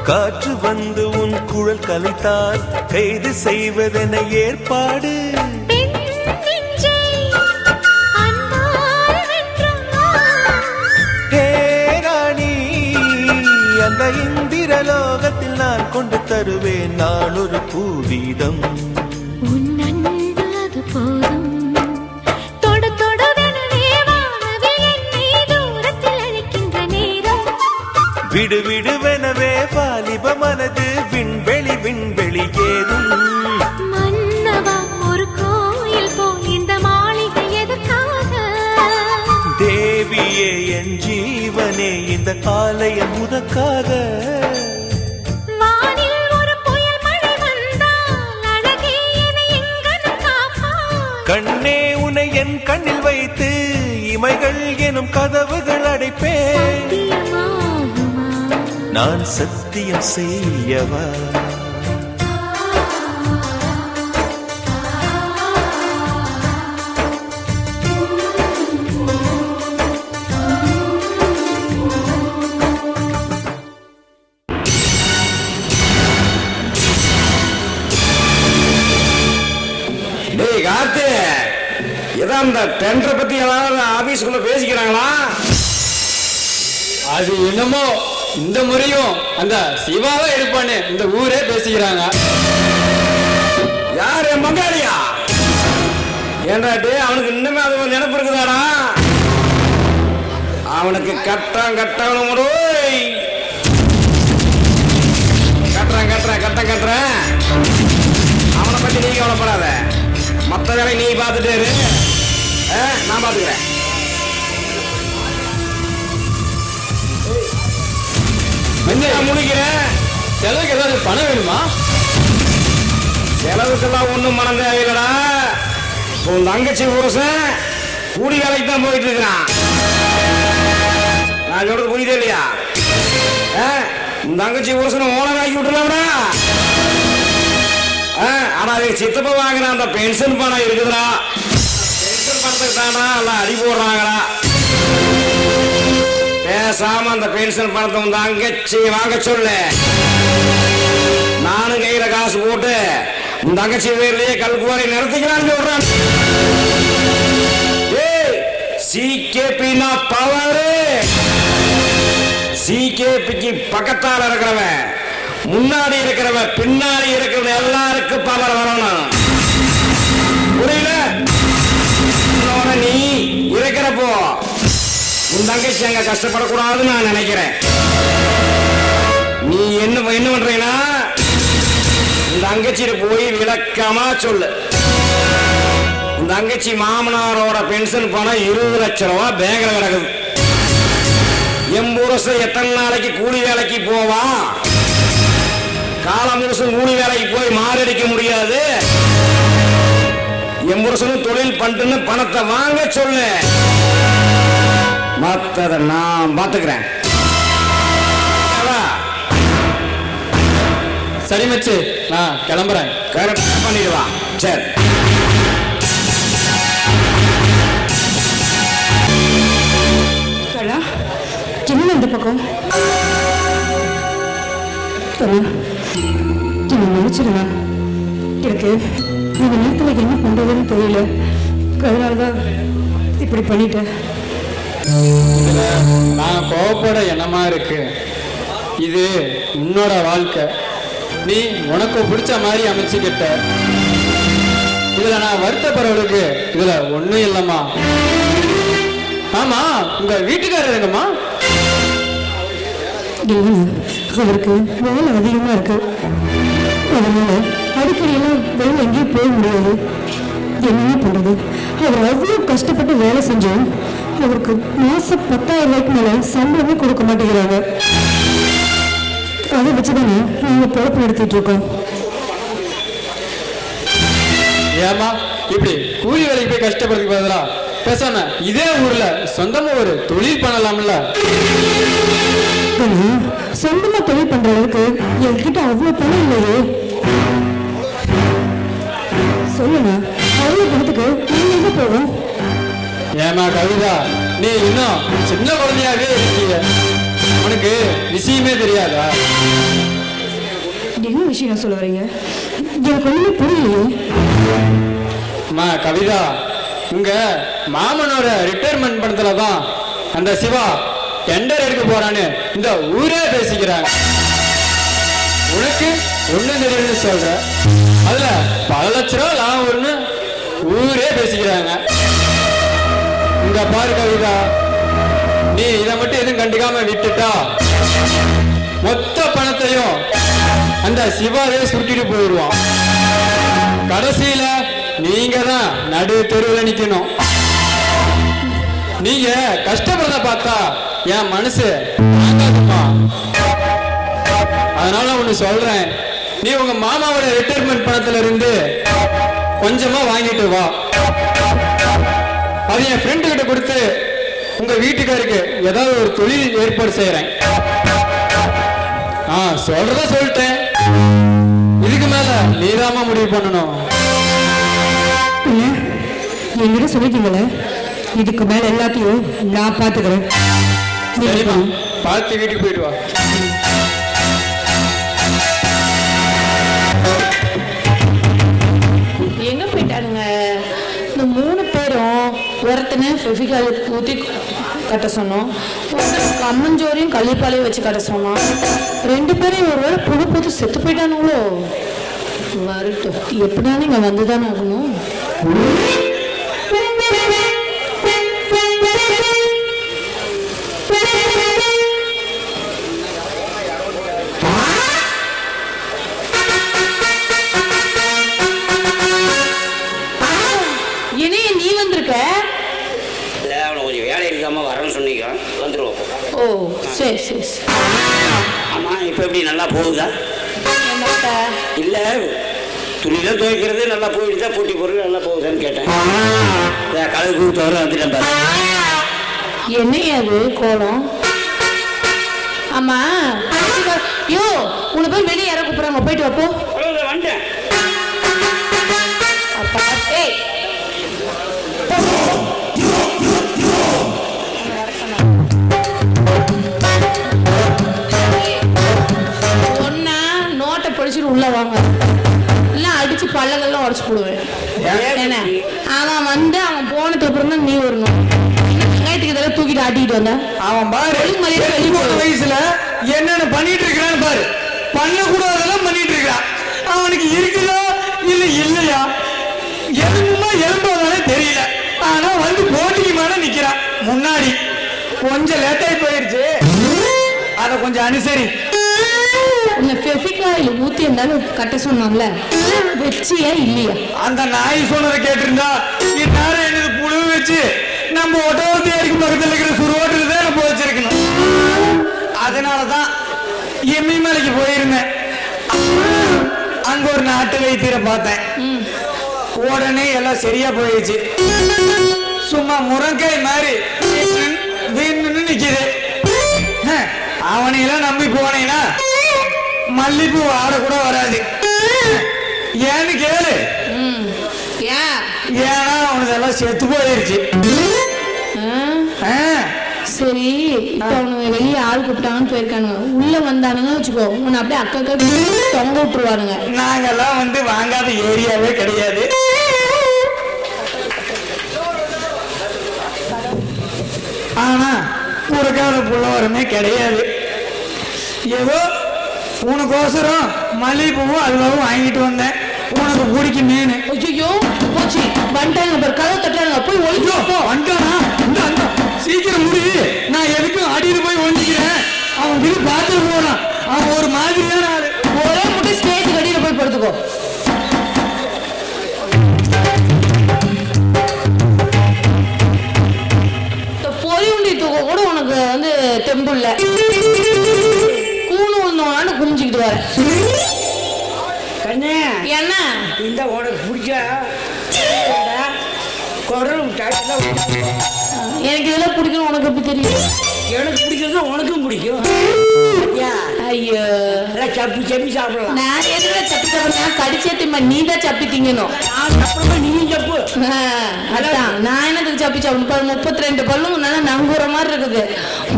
காற்று வந்து உன் குழல் கலைத்தால் கைது செய்வதென ஏற்பாடு. ராணி, அந்த இந்திரலோகத்தில் நான் கொண்டு தருவேன் நான் ஒரு பூவீதம். விடு விடுவெனவே வாலிப மனது விண்வெளி விண்வெளி ஏதும். மன்னவா, ஒரு கோயில் போய் இந்த மாளிகை எதற்காக? தேவியே என் ஜீவனே, இந்த ஆலயம் உனக்காக. வானில் ஒரு புயல் மழை வந்தால் அழகே என்னை எங்கனம் காப்பாய். கண்ணே, உன்னை என் கண்ணில் வைத்து இமைகள் எனும் கதவுகள் அடைப்பேன். நான் சத்தியம் செய்யவா? டேய் கார்த்தி, ஏதோ அந்த டெண்டரை பத்தி ஏதாவது ஆபீஸ்க்குள்ள பேசிக்கிறாங்களா? அது என்னமோ இந்த முறையும் அந்த சிவாவை எடுப்பான்னு இந்த ஊரே பேசிக்கிறாங்க. யாரு மங்காளியா? ஏன்றாட்டு அவனுக்கு இன்னுமே அது நினைப்பு இருக்குதாடா? அவனுக்கு கட்டான் கட்டணும் கட்டுறேன். அவனை பத்தி நீ கவலைப்படாத, மற்ற வேலை நீ பார்த்துட்டே இரு, நான் பார்த்துக்கிறேன். முடிக்கிறேன். செலவுக்கு ஏதாவது பணம் வேணுமா? செலவுக்கெல்லாம் ஒன்றும் மனம் தேவையில்லடா. உன் தங்கச்சி புருஷன் கூலி வேலைக்கு தான் போயிட்டு இருக்கிறான். நான் சொல்றது புரியுதே இல்லையா? உன் தங்கச்சி புருஷனை ஓனர் ஆக்கி விட்டுலாம்டா. ஆனா அதுக்கு சித்தப்பா வாங்கின அந்த பென்ஷன் பணம் இருக்குதுடா. பென்ஷன் பணத்துக்கு தானா எல்லாம் அடி போடுறாங்கடா. பேசாம அந்த பென்ஷன் பணத்தை உன் தங்கச்சி வாங்க சொல்லு. நானும் கையில காசு போட்டு உன் தங்கச்சி பேர்லயே கல்குவாரி நடத்திக்கலான்னு சொல்றேன். சிகேபினா பவரு. சிகேபிக்கு பக்கத்தால இருக்கிறவன், முன்னாடி இருக்கிறவன், பின்னாடி இருக்கிறவன் எல்லாருக்கும் பவர் வரணும். புரியல? நீ இருக்கிறப்போ உன் தங்கச்சி அங்க கஷ்டப்படக்கூடாதுன்னு நான் நினைக்கிறேன். நீ என்ன பண்றீங்கன்னா உன் தங்கச்சிட்டு போய் விளக்கமா சொல்லு. உன் தங்கச்சி மாமனாரோட பென்ஷன் பணம் 20 லட்சம் ரூபாய் பேங்க்ல கிடக்குது. என் புருஷன் எத்தனை நாளைக்கு கூலி வேலைக்கு போவான்? காலம் முழுசும் கூலி வேலைக்கு போய் மாரடிக்க முடியாது. என் புருஷனும் தொழில் பண்ணிட்டு பணத்தை வாங்க சொல்லு. மற்றதை நான் பார்த்துக்கிறேன். சரி மச்சு, நான் கிளம்புறேன். கரெக்டா பண்ணிடுவான். சரி. என்ன இந்த பக்கம் நினைச்சிருங்க. எனக்கு இந்த நேரத்தில் என்ன பண்றதுன்னு தெரியல. அதனாலதான் இப்படி பண்ணிட்டேன். நான் கோவப்பட என்னமா இருக்கு? இது உன்னோட வாழ்க்கை, நீ உனக்கு பிடிச்ச மாதிரி அமைச்சுக்கிட்ட. இதுல நான் வருத்தப்படுறதுக்கு இதுல ஒண்ணும் இல்லம்மா. ஆமா, உங்க வீட்டுக்காரர் எங்கம்மா? அவருக்கு வேலை அதிகமா இருக்கு. அதனால அடிக்கடியெல்லாம் வேலை எங்கேயும் போக முடியாது. என்ன பண்றது? அவர் அவ்வளவு கஷ்டப்பட்டு வேலை செஞ்சோம். அவருக்கு மாசம் 10,000 ரூபாய்க்கு மேல சம்பளமே கொடுக்க மாட்டேங்கிறாங்க. அதை வச்சுதானே நாங்க பொழப்பு எடுத்துட்டு இருக்கோம். ஏமா இப்படி கூலி வேலைக்கு போய் கஷ்டப்படுறதுக்கு பதிலா பேசாம இதே ஊர்ல சொந்தமா ஒரு தொழில் பண்ணலாம்ல? சொந்தமா தொழில் பண்ற அளவுக்கு என்கிட்ட அவ்வளவு பணம் இல்லையே. சொல்லுங்க, அவ்வளவு பணத்துக்கு நீங்க எங்க போவோம்? ஏமா கவிதா, நீ இன்னும் சின்ன குழந்தையாவே இருக்கீங்க. உனக்கு விஷயமே தெரியாதா? என்ன விஷயம் சொல்ல வரீங்க? எனக்கு ஒண்ணுமே புரியலையே. அம்மா கவிதா, உங்க மாமனோட ரிட்டையர்மெண்ட் பணத்துல தான் அந்த சிவா டெண்டர் எடுக்க போறான்னு இந்த ஊரே பேசிக்கிறாங்க. உனக்கு ஒண்ணும் தெரியுதுன்னு சொல்ற, அதுல பல லட்ச ரூபா லாபம் வரும்னு ஊரே பேசிக்கிறாங்க. இங்க பாரு கவிதா, நீ இதை மட்டும் எதுவும் கண்டுக்காம விட்டுட்டா மொத்த பணத்தையும் அந்த சிவாவே சுருட்டிட்டு போயிடுவான். கடைசியில நீங்க தான் நடு தெருவில் நிக்கணும். நீங்க கஷ்டப்படுறத பார்த்தா என் மனசு தாங்காதும்மா. அதனால ஒண்ணு சொல்றேன், நீ உங்க மாமாவோட ரிட்டையர்மெண்ட் பணத்துல இருந்து கொஞ்சமா வாங்கிட்டு வா. அது என் ஃப்ரெண்டு கிட்ட கொடுத்து உங்க வீட்டுக்காருக்கு ஏதாவது ஒரு தொழில் ஏற்பாடு செய்யறேன். சொல்றத சொல்லிட்டேன், இதுக்கு மேல நீதாமா முடிவு பண்ணணும். என்கிட்ட சொல்லிட்டீங்களே, இதுக்கு மேல எல்லாத்தையும் நான் பாத்துக்கிறேன். சரிம்மா, பார்த்து வீட்டுக்கு போயிட்டு வா. எங்க போயிட்டானுங்க இந்த 3 பேரும்? ஒருத்தனை ஃபெவிகால் ஊற்றி கட்ட சொன்னோம், ஒருத்தனை கம்மஞ்சோரையும் கள்ளிப்பாலையும் வச்சு கட்ட சொன்னோம். 2 பேரையும் ஒரு வேளை புழு போட்டு செத்து போயிட்டானுங்களோ? வரட்டும், எப்படினாலும் இங்கே வந்து தானே ஆகணும். என்னைய நீ வந்திருக்க? இல்லை, அவனை கொஞ்சம் வேலை இருக்காம வரேன்னு சொன்னீங்க, வந்துடுவோம். ஓ சரி சரி சரி. ஆமாம், இப்போ எப்படி நல்லா போகுதா? என்னத்த? இல்லை, துணியெல்லாம் துவைக்கிறது நல்லா போயிடுதா? போட்டி பொருள் நல்லா போகுதான்னு கேட்டேன். கலக்கு தவிர வந்துட்டேன் பாரு. என்னைய அது கோலம்? ஆமா, யோ உன்னை போய் வெளியே இற கூப்பிடுறாங்க, போயிட்டு வாப்போ. வந்துட்டேன். அப்பா ஏய் ஒன்னா நோட்டை படிச்சுட்டு உள்ள வாங்க, இல்லை அடிச்சு பல்லங்கள்லாம் உடச்சு போடுவேன். என்ன அவன் வந்து அவன் போனதுக்கு அப்புறம் தான் நீ வரணும். வெங்காயத்துக்கு இதெல்லாம் தூக்கிட்டு ஆட்டிக்கிட்டு வந்த அவன் பாரு, 23 வயசுல என்னென்ன பண்ணிட்டு இருக்கிறான்னு பாரு. பண்ணக்கூடாதெல்லாம் பண்ணிட்டு இருக்கிறான். அவனுக்கு இருக்குதா இல்ல இல்லையா, எலும்புமா எலும்பாதானே தெரியல. ஆனா வந்து போட்டிக்கு மேல நிக்கிறான் முன்னாடி. கொஞ்சம் லேட்டாகி போயிடுச்சு, அதை கொஞ்சம் அனுசரி. இந்த ஃபெவிகால் ஊத்தி இருந்தாலும் கட்ட சொன்னான்ல, வச்சியா இல்லையா? அந்த நாய் சொன்னதை கேட்டிருந்தா இந்நேரம் என்னது புழு வச்சு நம்ம ஒட்டவத்தி அடிக்கும் பக்கத்தில் இருக்கிற சுருவாட்டில் தான் நம்ம வச்சிருக்கணும். அதனாலதான் எம்மிமலைக்கு போயிருந்தேன். அங்க ஒரு நாட்டு வைத்தியரை பார்த்தேன். உடனே எல்லாம் சரியா போயிடுச்சு. சும்மா முருங்காய் மாதிரி நிக்குது. அவனையெல்லாம் நம்பி போனேன்னா மல்லிப்பூ ஆட கூட வராது. ஏன்னு கேளு. ஏன்னா அவனுதெல்லாம் செத்து போயிருச்சு. சரி, இப்ப அவனுங்க வெளியே ஆள் கூப்பிட்டாங்கன்னு போயிருக்கானுங்க, உள்ள வந்தானுங்க வச்சுக்கோ, உன்னை அப்படியே அக்கா தொங்க விட்டுருவானுங்க. நாங்கெல்லாம் வந்து வாங்காத ஏரியாவே கிடையாது. ஆனா கொடுக்காத புள்ளவரமே கிடையாது. ஏதோ உனக்கோசரம் மல்லிகைப்பூவும் அல்வாவும் வாங்கிட்டு வந்தேன். உனக்கு பிடிக்க மீன். ஐயோ போச்சு, வந்துட்டாங்க பாரு, கதவை தட்டுறாங்க, போய் ஒழிஞ்சோ. வந்துட்டானா? சீக்கிரம் முடி, நான் எதுக்கும் அடியில் போய் ஒழிஞ்சிக்கிறேன். அவன் இது பார்த்துட்டு போறான். அவன் ஒரு மாதிரியான ஆளு. ஒரே முட்டை ஸ்டேஜ் அடியில் போய் படுத்துக்கோ. பொறி உண்டி தூக்க கூட உனக்கு வந்து தெம்புள்ள, கூணு விழுந்தவனான்னு குமிஞ்சுக்கிட்டு வர. கண்ணே, என்ன இந்த உனக்கு பிடிச்ச குடலும் எனக்கு இதெல்லாம் பிடிக்கணும், உனக்கு எப்படி தெரியும்? எனக்கு பிடிக்கிறது உனக்கும் பிடிக்கும். ஏன் ஐயோ நல்லா சப்பி சப்பி சாப்பிடலாம். நான் எதுல சப்பி சாப்பிடுறேன்? கடிச்சே திம்ப நீ தான் சப்பி திங்கணும். நான் சாப்பிடும்போது நீயும் சப்பு. அதான் நான் என்னதுக்கு சப்பி சாப்பிடணும்? 32 பல்லும் நல்லா நங்குற மாதிரி இருக்குது.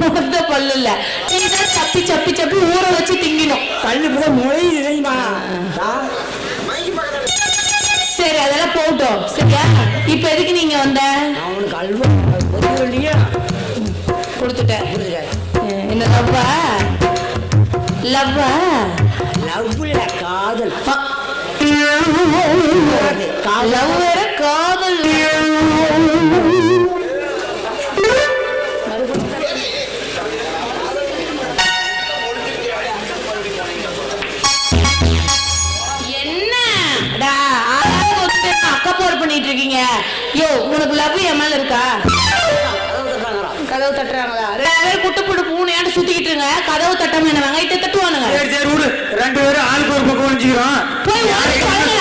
மொத்த பல்லு இல்ல, நீ தான் சப்பி சப்பி சப்பி ஊற வச்சு திங்கணும். பல்லு போக முளையுது தெரியுமா? சரி அதெல்லாம் போட்டோம் சரியா. இப்ப எதுக்கு நீங்க வந்த? அவனுக்கு அல்வா பொருள் இல்லையா கொடுத்துட்டேன். என்ன லவ்வா? லவ்வா? லவ் இல்ல காதல். லவ் வேற காதல். என்னடா அக்கா போர் பண்ணிட்டு இருக்கீங்க? யோ உனக்கு லவ் என் மேல இருக்கா? கதவு தட்டுறாங்களா? 2 பேரும் குட்டு புட்டு பூனையாண்டு சுத்திக்கிட்டு இருங்க. கதவு தட்டாம என்ன வெங்காயத்தை தட்டுவானுங்க. சரி சரி விடு, 2 பேரும் ஆளுக்கு ஒரு பக்கம் ஒழிஞ்சுக்கிறோம். போய் ஓடி பாருங்க.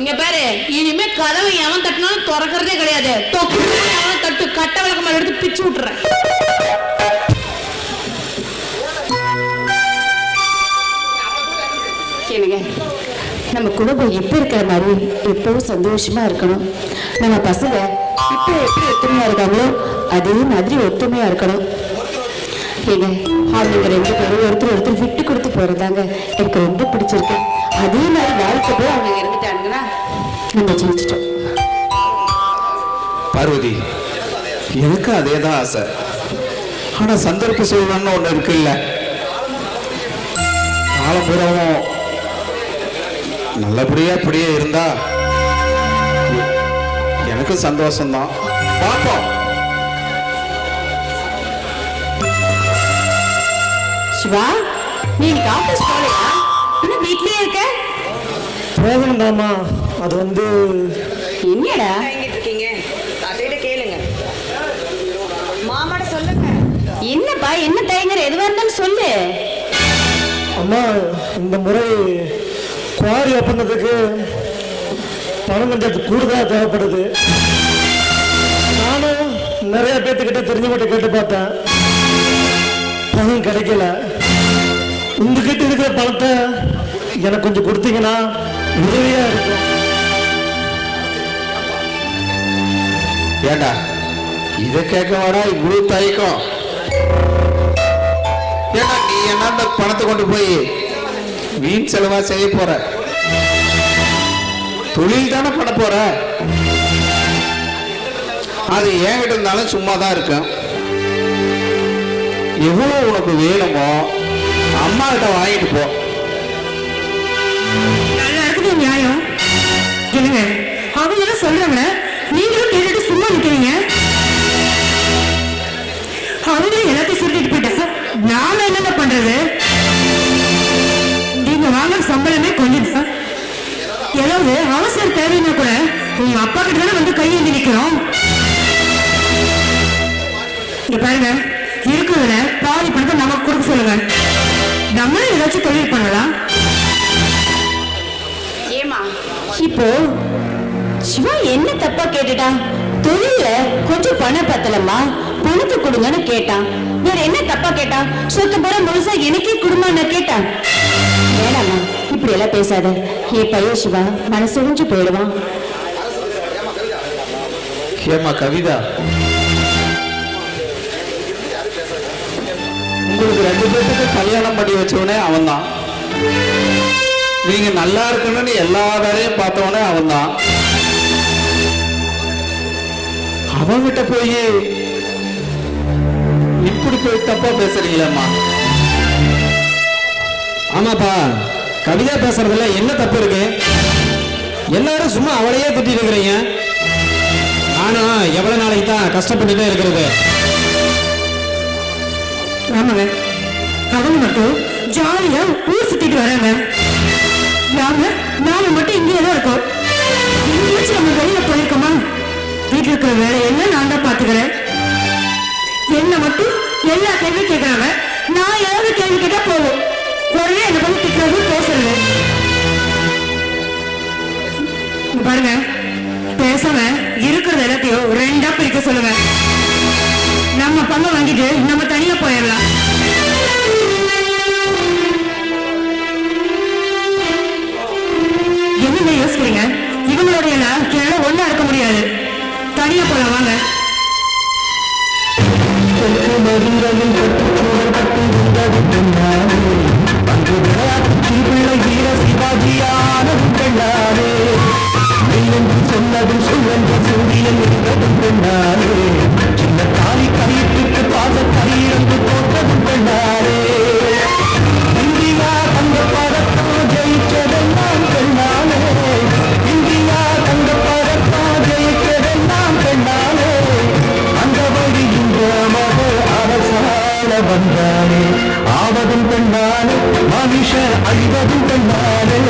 இங்க பாரு, இனிமே கதவை எவன் தட்டினாலும் திறக்கிறதே கிடையாது. தொக்கு எவன் தட்டு கட்ட விளக்க மேல எடுத்து பிச்சு விட்டுறேன். கேளுங்க, நம்ம குடும்பம் எப்ப இருக்கிற மாதிரி எப்பவும் சந்தோஷமா இருக்கணும். நம்ம பசங்க இப்ப எப்படி ஒத்துமையா இருக்காங்களோ அதே மாதிரி ஒத்துமையா இருக்கணும். ஏங்க அவங்க 2 பேரும் ஒருத்தர் விட்டு கொடுத்து போறதாங்க எனக்கு ரொம்ப பிடிச்சிருக்கு. அதே மாதிரி வாழ்க்கை போய் அவங்க இருந்துட்டாங்கன்னா நம்ம ஜெயிச்சிட்டோம். பார்வதி, எனக்கு அதே தான் ஆசை. ஆனா சந்தர்ப்ப சூழ்நிலைன்னு ஒண்ணு இருக்குல்ல. காலபுரமும் நல்லபடியா அப்படியே இருந்தா எனக்கு சந்தோஷம்தான். பார்ப்போம். சிவா, நீ இன்னைக்கு ஆபீஸ் போலையா? இன்னும் வீட்லயே இருக்க? போகணும் தாமா. அது வந்து என்னடா இருக்கீங்க? அதையிட கேளுங்க. மாமாட சொல்லுங்க. என்னப்பா என்ன தயங்குற? எதுவா இருந்தாலும் சொல்லு. அம்மா, இந்த முறை குவாரி ஒப்பந்தத்துக்கு பணம் கொஞ்சம் கூடுதலாக தேவைப்படுது. நானும் நிறைய பேர்த்துக்கிட்ட தெரிஞ்சவங்கிட்ட கேட்டு பார்த்தேன், பணம் கிடைக்கல. உங்ககிட்ட இருக்கிற பணத்தை எனக்கு கொஞ்சம் கொடுத்தீங்கன்னா உதவியா இருக்கும். ஏண்டா இதை கேட்க வாடா இவ்வளவு தயக்கம்? ஏண்டா நீ என்ன அந்த பணத்தை கொண்டு போய் வீண் செலவா செய்ய போற? தொழில் தானே பண்ண போற. அது என்கிட்ட இருந்தாலும் சும்மா தான் இருக்கும். எவ்வளவு உனக்கு வேணுமோ அம்மா கிட்ட வாங்கிட்டு போ. நல்லா இருக்குது நியாயம். என்னங்க அவங்க தான் சொல்றாங்க, நீங்களும் கேட்டுட்டு சும்மா நிக்கிறீங்க. அவங்களும் எல்லாத்தையும் சொல்லிட்டு போயிட்டாங்க, நாம என்னங்க பண்றது? நீங்க வாங்குற சம்பளமே கொஞ்சம் தான். ஏதாவது அவசர தேவைன்னா கூட உங்க அப்பா கிட்ட தானே வந்து கையேந்தி நிக்கிறோம். இங்க பாருங்க, இருக்கிறதுல பாதி பணத்தை நமக்கு கொடுக்க சொல்லுங்க. நம்மளும் ஏதாச்சும் தொழில் பண்ணலாம். ஏமா இப்போ சிவா என்ன தப்பா கேட்டுட்டான்? தொழில கொஞ்சம் பணம் பத்தலம்மா, பணத்தை கொடுங்கன்னு கேட்டான். வேற என்ன தப்பா கேட்டான்? சொத்து போற முழுசா எனக்கே குடும்பம்னு கேட்டான். வேணாம்மா, இப்படி எல்லாம் பேசாத. என் பையன் சிவா மனசுழிஞ்சு போயிடுவான். ஏமா கவிதா, உங்களுக்கு 2 பேருக்கு கல்யாணம் பண்ணி வச்சவனே அவன் தான். நீங்க நல்லா இருக்கணும்னு எல்லா வேலையும் பார்த்தவனே அவன் தான். அவன்கிட்ட போய் இப்படி போய் தப்பா பேசுறீங்களேம்மா? ஆமாப்பா, கவிதா பேசுறதுல என்ன தப்பு இருக்கு? எல்லாரும் சும்மா அவளையே திட்டிட்டு இருக்கிறீங்க. நானும் எவ்வளவு நாளைக்கு தான் கஷ்டப்பட்டுட்டே இருக்கிறது? ஆமாங்க, அவங்க மட்டும் ஜாலியா ஊர் சுத்திட்டு வராங்க. நாம மட்டும் இங்கே தான் இருக்கோம். எங்கேயாச்சும் நம்ம வெளியில போயிருக்கோமா? வீட்டுல இருக்கிற வேலையெல்லாம் நான் தான் பாத்துக்கிறேன். என்ன மட்டும் எல்லா கேள்வியும் கேட்கறாங்க. நான் ஏதாவது கேள்வி கேட்டா போதும், உடனே என்ன பத்தி திட்டுறது பேசுறது. பாருங்க, பேசாம இருக்கிறது எல்லாத்தையும் ரெண்டா பிரிக்க சொல்லுங்க. நம்ம பங்கு வாங்கிட்டு நம்ம தனியா போயிடலாம். என்ன யோசிக்கிறீங்க? இவங்களுடைய எல்லாம் ஒண்ணா இருக்க முடியாது. தனியா போலாம் வாங்க. சொன்னதும் சுழன்ற சூரியன் என்பதும் பெண்ணாரே, சின்ன தாலி கையிட்டு பாச கையிழந்து தோற்றதும் பெண்ணாரே, இந்தியா தங்க பதத்தோ ஜெயிச்சதெல்லாம் பெண்ணாலே, இந்தியா தங்க பதத்தோ ஜெயிச்சதெல்லாம் பெண்ணாலே, அந்த வழி இந்த மத அரசாள வந்தானே, ஆவதும் பெண்ணாலே, மனுஷ அழிவதும் பெண்ணாலே,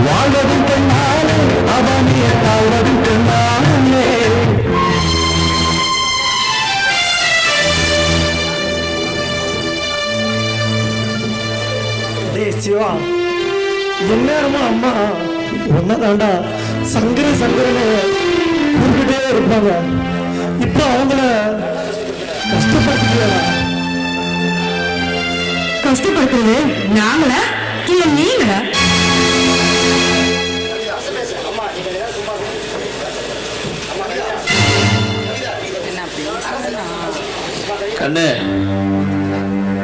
வாழ்வதும் பெண்ணாலே, அவனே தாழ்வதும் பெண்ணாலே. சிவா, எந்நேரமா அம்மா ஒன்னதாண்டா சங்கரன்னு கூப்பிட்டே இருப்பாங்க. இப்போ அவங்கள கஷ்டப்படுத்துறது நாங்கள இல்ல நீங்கள? கண்ணு,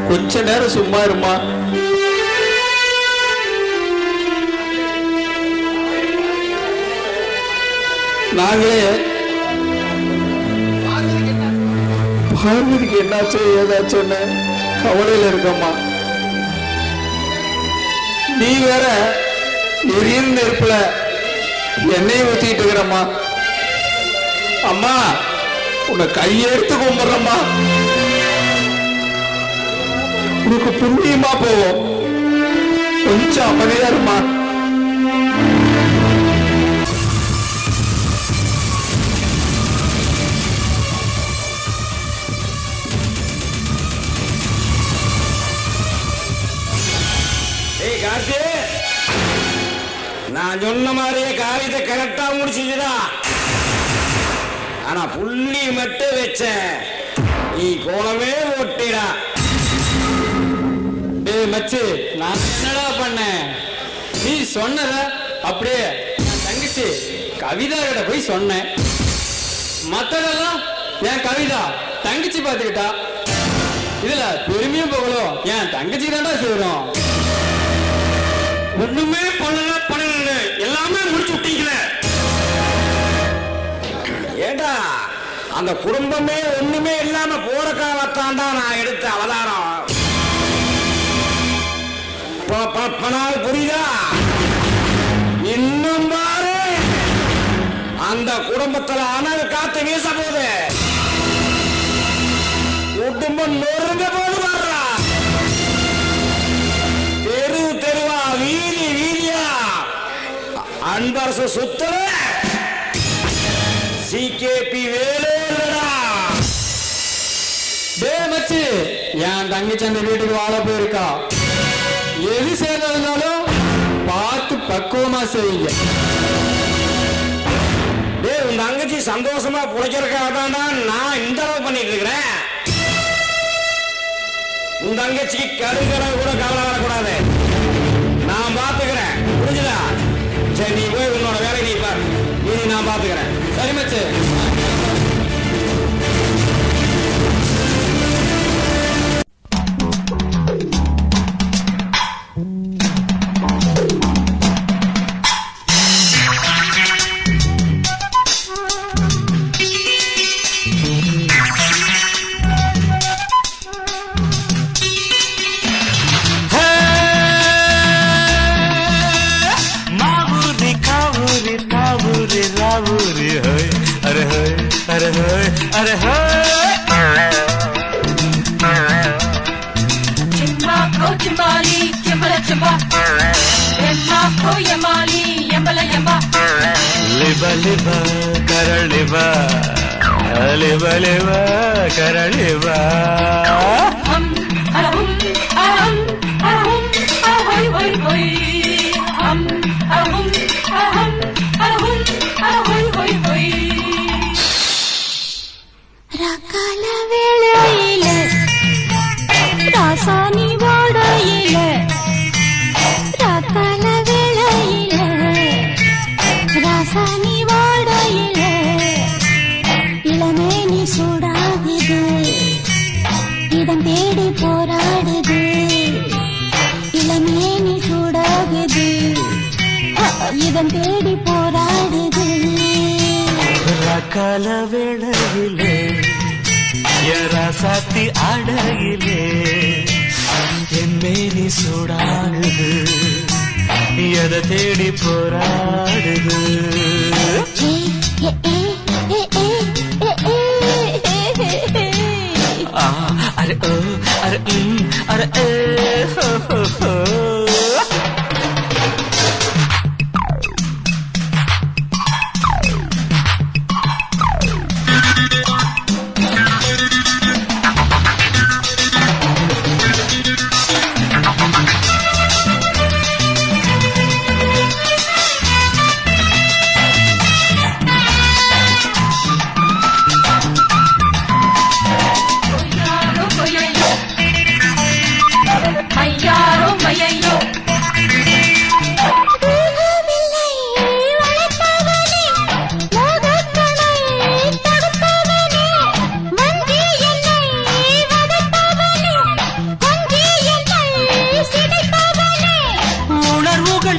கொஞ்ச நேரம் சும்மா இருமா. நாங்களே பார்வதிக்கு என்னாச்சோ ஏதாச்சோன்னு கவலையில இருக்கம்மா. நீ வேற எரியும் நெருப்புல எண்ணெயை ஊத்திட்டு இருக்கிறம்மா. அம்மா, உன்னை கையெடுத்து கும்பிடுறம்மா. உனக்கு புண்ணியமா போவோம். கொஞ்சம் அமைதியா இருமா. நான் சொன்ன மாதிரியே காரியத்தை கரெக்டா முடிச்சுடா. ஆனா புள்ளி மட்டும் வச்ச நீ கோலமே ஓட்டிடா. டேய் மச்சி, நான் என்னடா பண்ணேன்? நீ சொன்னத அப்படியே தங்கச்சி கவிதா கிட்ட போய் சொன்னேன். மத்ததெல்லாம் என் கவிதா தங்கச்சி பார்த்துக்கிட்டா. இதுல பெருமையும் போகலும் என் தங்கச்சி தான்டா செய்யறோம். ஒண்ணுமே பண்ணல எல்லாமே முடிச்சு விட்டீங்கள. ஏண்டா, அந்த குடும்பமே ஒண்ணுமே இல்லாம போற காலத்தாண்டா நான் எடுத்த அவதாரம். புரியுதா? இன்னும் பாரு, அந்த குடும்பத்துல அனல் காத்து வீச போது, குடும்பம் நொறுங்க போது வர்றா. தெரு தெருவா, வீதி வீதியா அன்பரசு சுத்தல சிகேபி வேலே இல்லடா. டே மச்சி, என் தங்கச்சி அந்த வீட்டுக்கு வாழ போயிருக்கா. எது செய்யறதுனாலும் பார்த்து பக்குவமா செய்யுங்க. டே, உன் தங்கச்சி சந்தோஷமா புழைக்கிறதுக்காக தான்டா நான் இந்த அளவு பண்ணிட்டு இருக்கிறேன். உன் தங்கச்சிக்கு கடுகளவு கூட கவலை வரக்கூடாது. நான் பாத்துக்கிறேன், புரிஞ்சுதா? சரி, நீ போய் உன்னோட வேலை நீ பாரு. நீ நான் பாத்துக்கிறேன். சரி மச்சி. अरे चिम्मा को चिम्बाली चिम्बल चिम्बा एम्मा को यमाली यम्बल यम्बा लिबा लिबा करलिबा लिबा लिबा करलिबा हम अरहुम अरहुम अरहुम अरहुम होय होय होय हम अरहुम अरहुम अरहुम ராசாணி ஓடையில ராக்கால வேளையில ராசாணி ஓடையில இளமேனி சூடாகுது இடம் தேடி போராடுது இளமேனி சூடாகுது இதன் தேடி போராடுது கால வேளையிலே ராசாத்தி அடையிலே என் மேனி சூடாடுது எதை தேடி போராடுது அரே ஓ அரே அரே ஹோ ஹோ ஹோ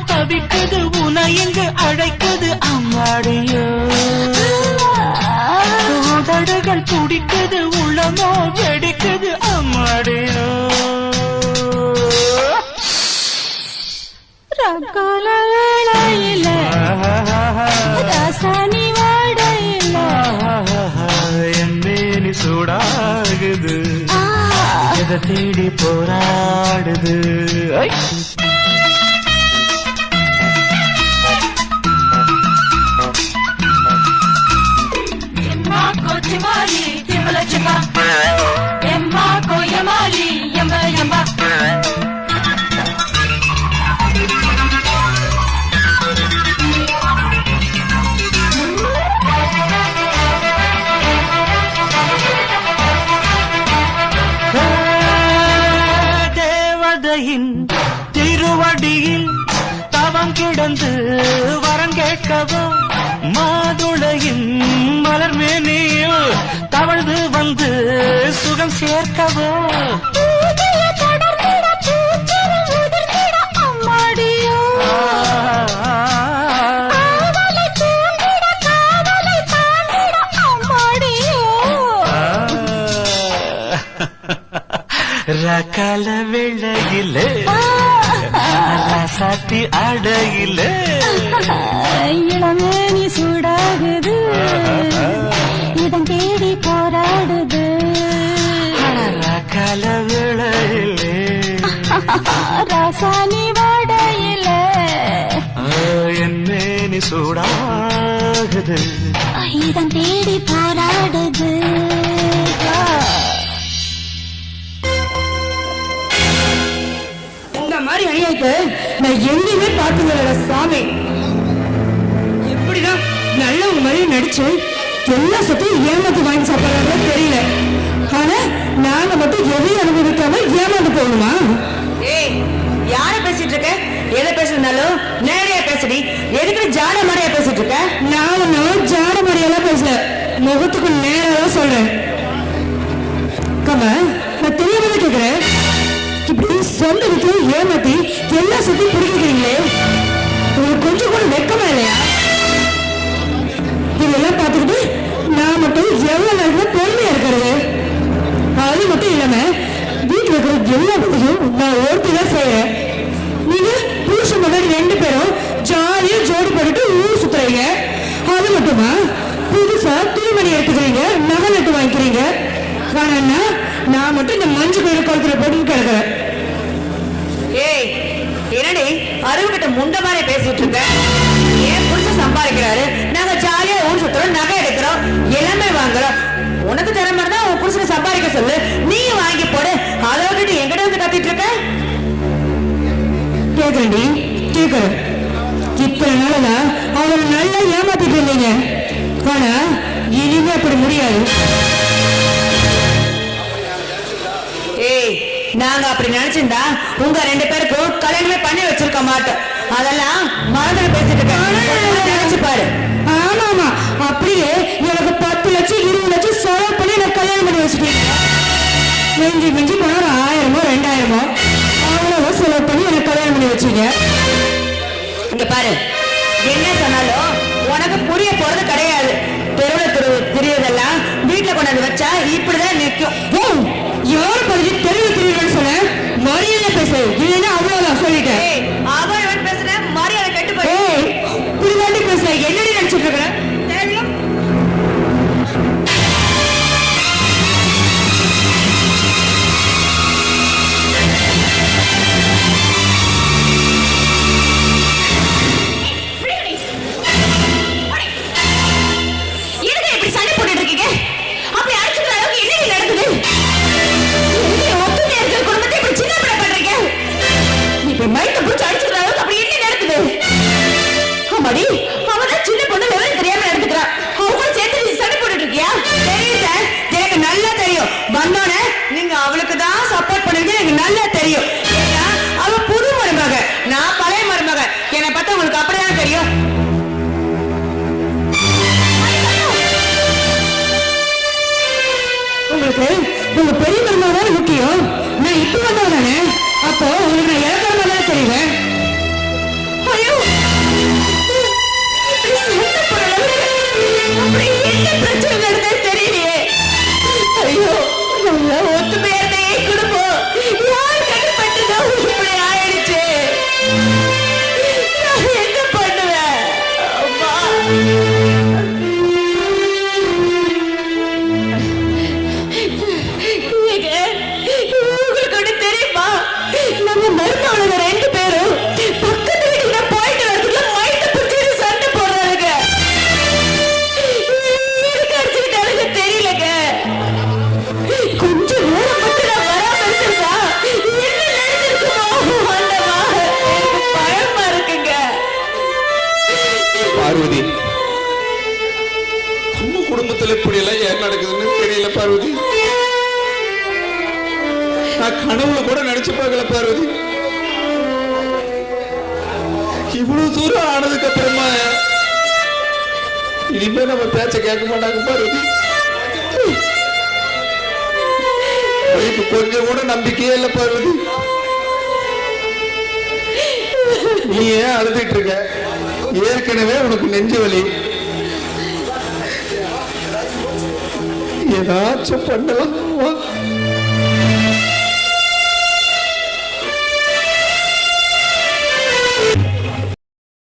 தவிக்குது உன எங்கு அழைக்குது அம்மாடியோ உதடுகள் துடிக்குது உள்ளமோ வெடிக்குது அம்மாடியோ ரக்கால வேளையில ராசாணி வாடையில என் மேனி சூடாகுது எதை தேடி போராடுது தேவதையின் திருவடியில் தவம் கிடந்து வரம் கேட்கவோ மாதுளையின் மலர் மேனியில் தவழ்ந்து வந்து சுகம் சேர்க்கவோ ரக்கால வெள்ளையிலே ராசாத்தி அடையிலே இளமேனி சூடாகுது இதன் தேடி போராடுது ரக்கால வெள்ளையிலே ராசாணி வாடையில என் மேனி சூடாகுது இதன் தேடி போராடுது மாதிரி அநியாயத்தை நான் எங்கேயுமே பார்த்ததில்ல சாமி. எப்படிதான் நல்லவங்க மாதிரி நடிச்சு எல்லா சொத்தையும் ஏமாத்து வாங்கி சாப்பிடறாங்களோ தெரியல. ஆனா நாங்க மட்டும் எதையும் அனுபவிக்காம ஏமாந்து போகணுமா? ஏய், யார பேசிட்டு இருக்க? எதை பேசுறதுனாலும் நேரடியா பேசுடி. எதுக்கு ஜாட மாதிரியா பேசிட்டு இருக்க? நான் ஜாட மாதிரியெல்லாம் பேசல, முகத்துக்கு நேரம் சொல்றேன். கம்மா, நான் தெரியாம கேட்கிறேன். இப்படி சொந்த வீட்டுல ஏமாத்தி எல்லா சொத்தையும் பிடிக்கிறீங்களே, உங்களுக்கு கொஞ்சம் கூட வெக்கமா இல்லையா? இதெல்லாம் பார்த்துக்கிட்டு நான் மட்டும் எவ்வளவு நேரம் பொறுமையா இருக்கிறது? அது மட்டும் இல்லாம வீட்டுல இருக்கிற எல்லா வேலையும் நான் ஒருத்திதான் செய்யறேன். நீங்க புருஷன் முன்னாடி 2 பேரும் ஜாலியா ஜோடி போட்டுட்டு ஊர் சுத்துறீங்க. அது மட்டுமா புதுசா துணிமணி எடுத்துக்கிறீங்க, நகை நட்டு வாங்கிக்கிறீங்க. ஆனா நான் மட்டும் இந்த மஞ்சள் கயிறு குளத்துல போட்டு கிடக்குறேன். ஏய், என்னடி அருவுகிட்ட முண்ட மாதிரி பேசிட்டு இருக்க? ஏன் புருஷன் சம்பாதிக்கிறாரு, நாங்க ஜாலியா ஊர் சுத்துறோம், நகை எடுக்கிறோம், எல்லாமே வாங்குறோம். உனக்கு தர மாதிரி தான் உன் புருஷனை சம்பாதிக்க சொல்லு, நீ வாங்கி போடு. அதை விட்டுட்டு எங்கிட்ட வந்து கத்திட்டு இருக்க? கேக்குறேன்டி, கேக்குறேன். இத்தனை நாளா அவரை நல்லா ஏமாத்திட்டு இருந்தீங்க. ஆனா இனிமே அப்படி முடியாது. ஏய், நாங்க அப்படி நினைச்சிருந்தா உங்க 2 பேருக்கும் கல்யாணமே பண்ணி வச்சிருக்க மாட்டோம். அதெல்லாம் மறந்து பேசிட்டு இருக்கேன், நினைச்சு பாரு. ஆமாமா, அப்படியே எனக்கு 10 லட்சம் 20 லட்சம் செலவு பண்ணி எனக்கு கல்யாணம் பண்ணி வச்சுட்டீங்க. மிஞ்சி மிஞ்சி போன ஒரு 1000மோ 2000மோ அவ்வளோ செலவு பண்ணி எனக்கு கல்யாணம் பண்ணி வச்சீங்க. இங்க பாரு, என்ன சொன்னாலும் உனக்கு புரிய போறது கிடையாது. தெருவில் தெரியறதெல்லாம் வீட்டுல கொண்டாந்து வச்சா இப்படிதான் நிற்கும். யாரு பதிவு தெருவில் தெரியலன்னு சொன்ன மரியாதை பேசு, இல்லைன்னா அவ்வளவுதான் சொல்லிட்டேன். அவன் பேசுற மரியாதை கெட்டு போய் புரிவாண்டி பேச என்னடி நினைச்சிட்டு இருக்கிறேன். மைக்க புடிச்சு அடிச்சுக்கிற அளவுக்கு அப்படி என்ன நடக்குது? ஆமாடி, அவதான் சின்ன பொண்ணு விவரம் தெரியாம நடந்துக்கிறான். அவங்க சேர்த்து நீ சண்டை போட்டுட்டு இருக்கியா? தெரியல, எனக்கு நல்லா தெரியும். வந்தோடனே நீங்க அவளுக்கு தான் சப்போர்ட் பண்ணுவீங்க, எனக்கு நல்லா தெரியும். ஏன்னா அவ புது மருமக, நான் பழைய மருமக. என்னை பார்த்தா உங்களுக்கு அப்படிதான் தெரியும். உங்களுக்கு உங்க பெரிய மருமக தானே முக்கியம். நான் இப்ப வந்தவ தானே, அப்போ உங்களுக்கு நான் இழக்கிறதா தானே தெரியுவேன். ஐயோ, அப்படி என்ன பிரச்சனை நடந்தது தெரியலையே. ஐயோ, நல்ல ஒத்துமையானே குடும்பம் யார் கட்டுப்பட்டுதோ இப்படி ஆயிடுச்சு. நான் என்ன பண்ணுவேன்? அம்மா, உங்களுக்கு ஒண்ணு தெரியுமா? நம்ம மருமகளுங்க 2 பேரும் பக்கத்து வீட்டுக்கு போயிட்டு வரதுக்குள்ள மைத்த பிடிச்சிட்டு சண்டை போடுறாங்க. எதுக்கு அடிச்சுக்கிட்டாலுங்க தெரியலங்க. கொஞ்சம் நேரம் மட்டும் நான் வராம இருந்திருந்தா என்ன நடந்திருக்குமோ ஆண்டவா, எனக்கு பயமா இருக்குங்க. பார்வதி, நம்ம குடும்பத்துல இப்படி எல்லாம் ஏன் நடக்குதுன்னு தெரியல பார்வதி. நான் கனவுல கூட நினைச்சு பார்க்கல பார்வதி. இவ்வளவு தூரம் ஆனதுக்கு அப்புறமா இனிமே நம்ம பேச்ச கேட்க மாட்டாங்க பார்வதி. இப்ப கொஞ்சம் கூட நம்பிக்கையே இல்லை பார்வதி. நீ ஏன் அழுதுட்டு இருக்க? ஏற்கனவே உனக்கு நெஞ்சு வலி. ஏதாச்சும் பண்ணலாம்.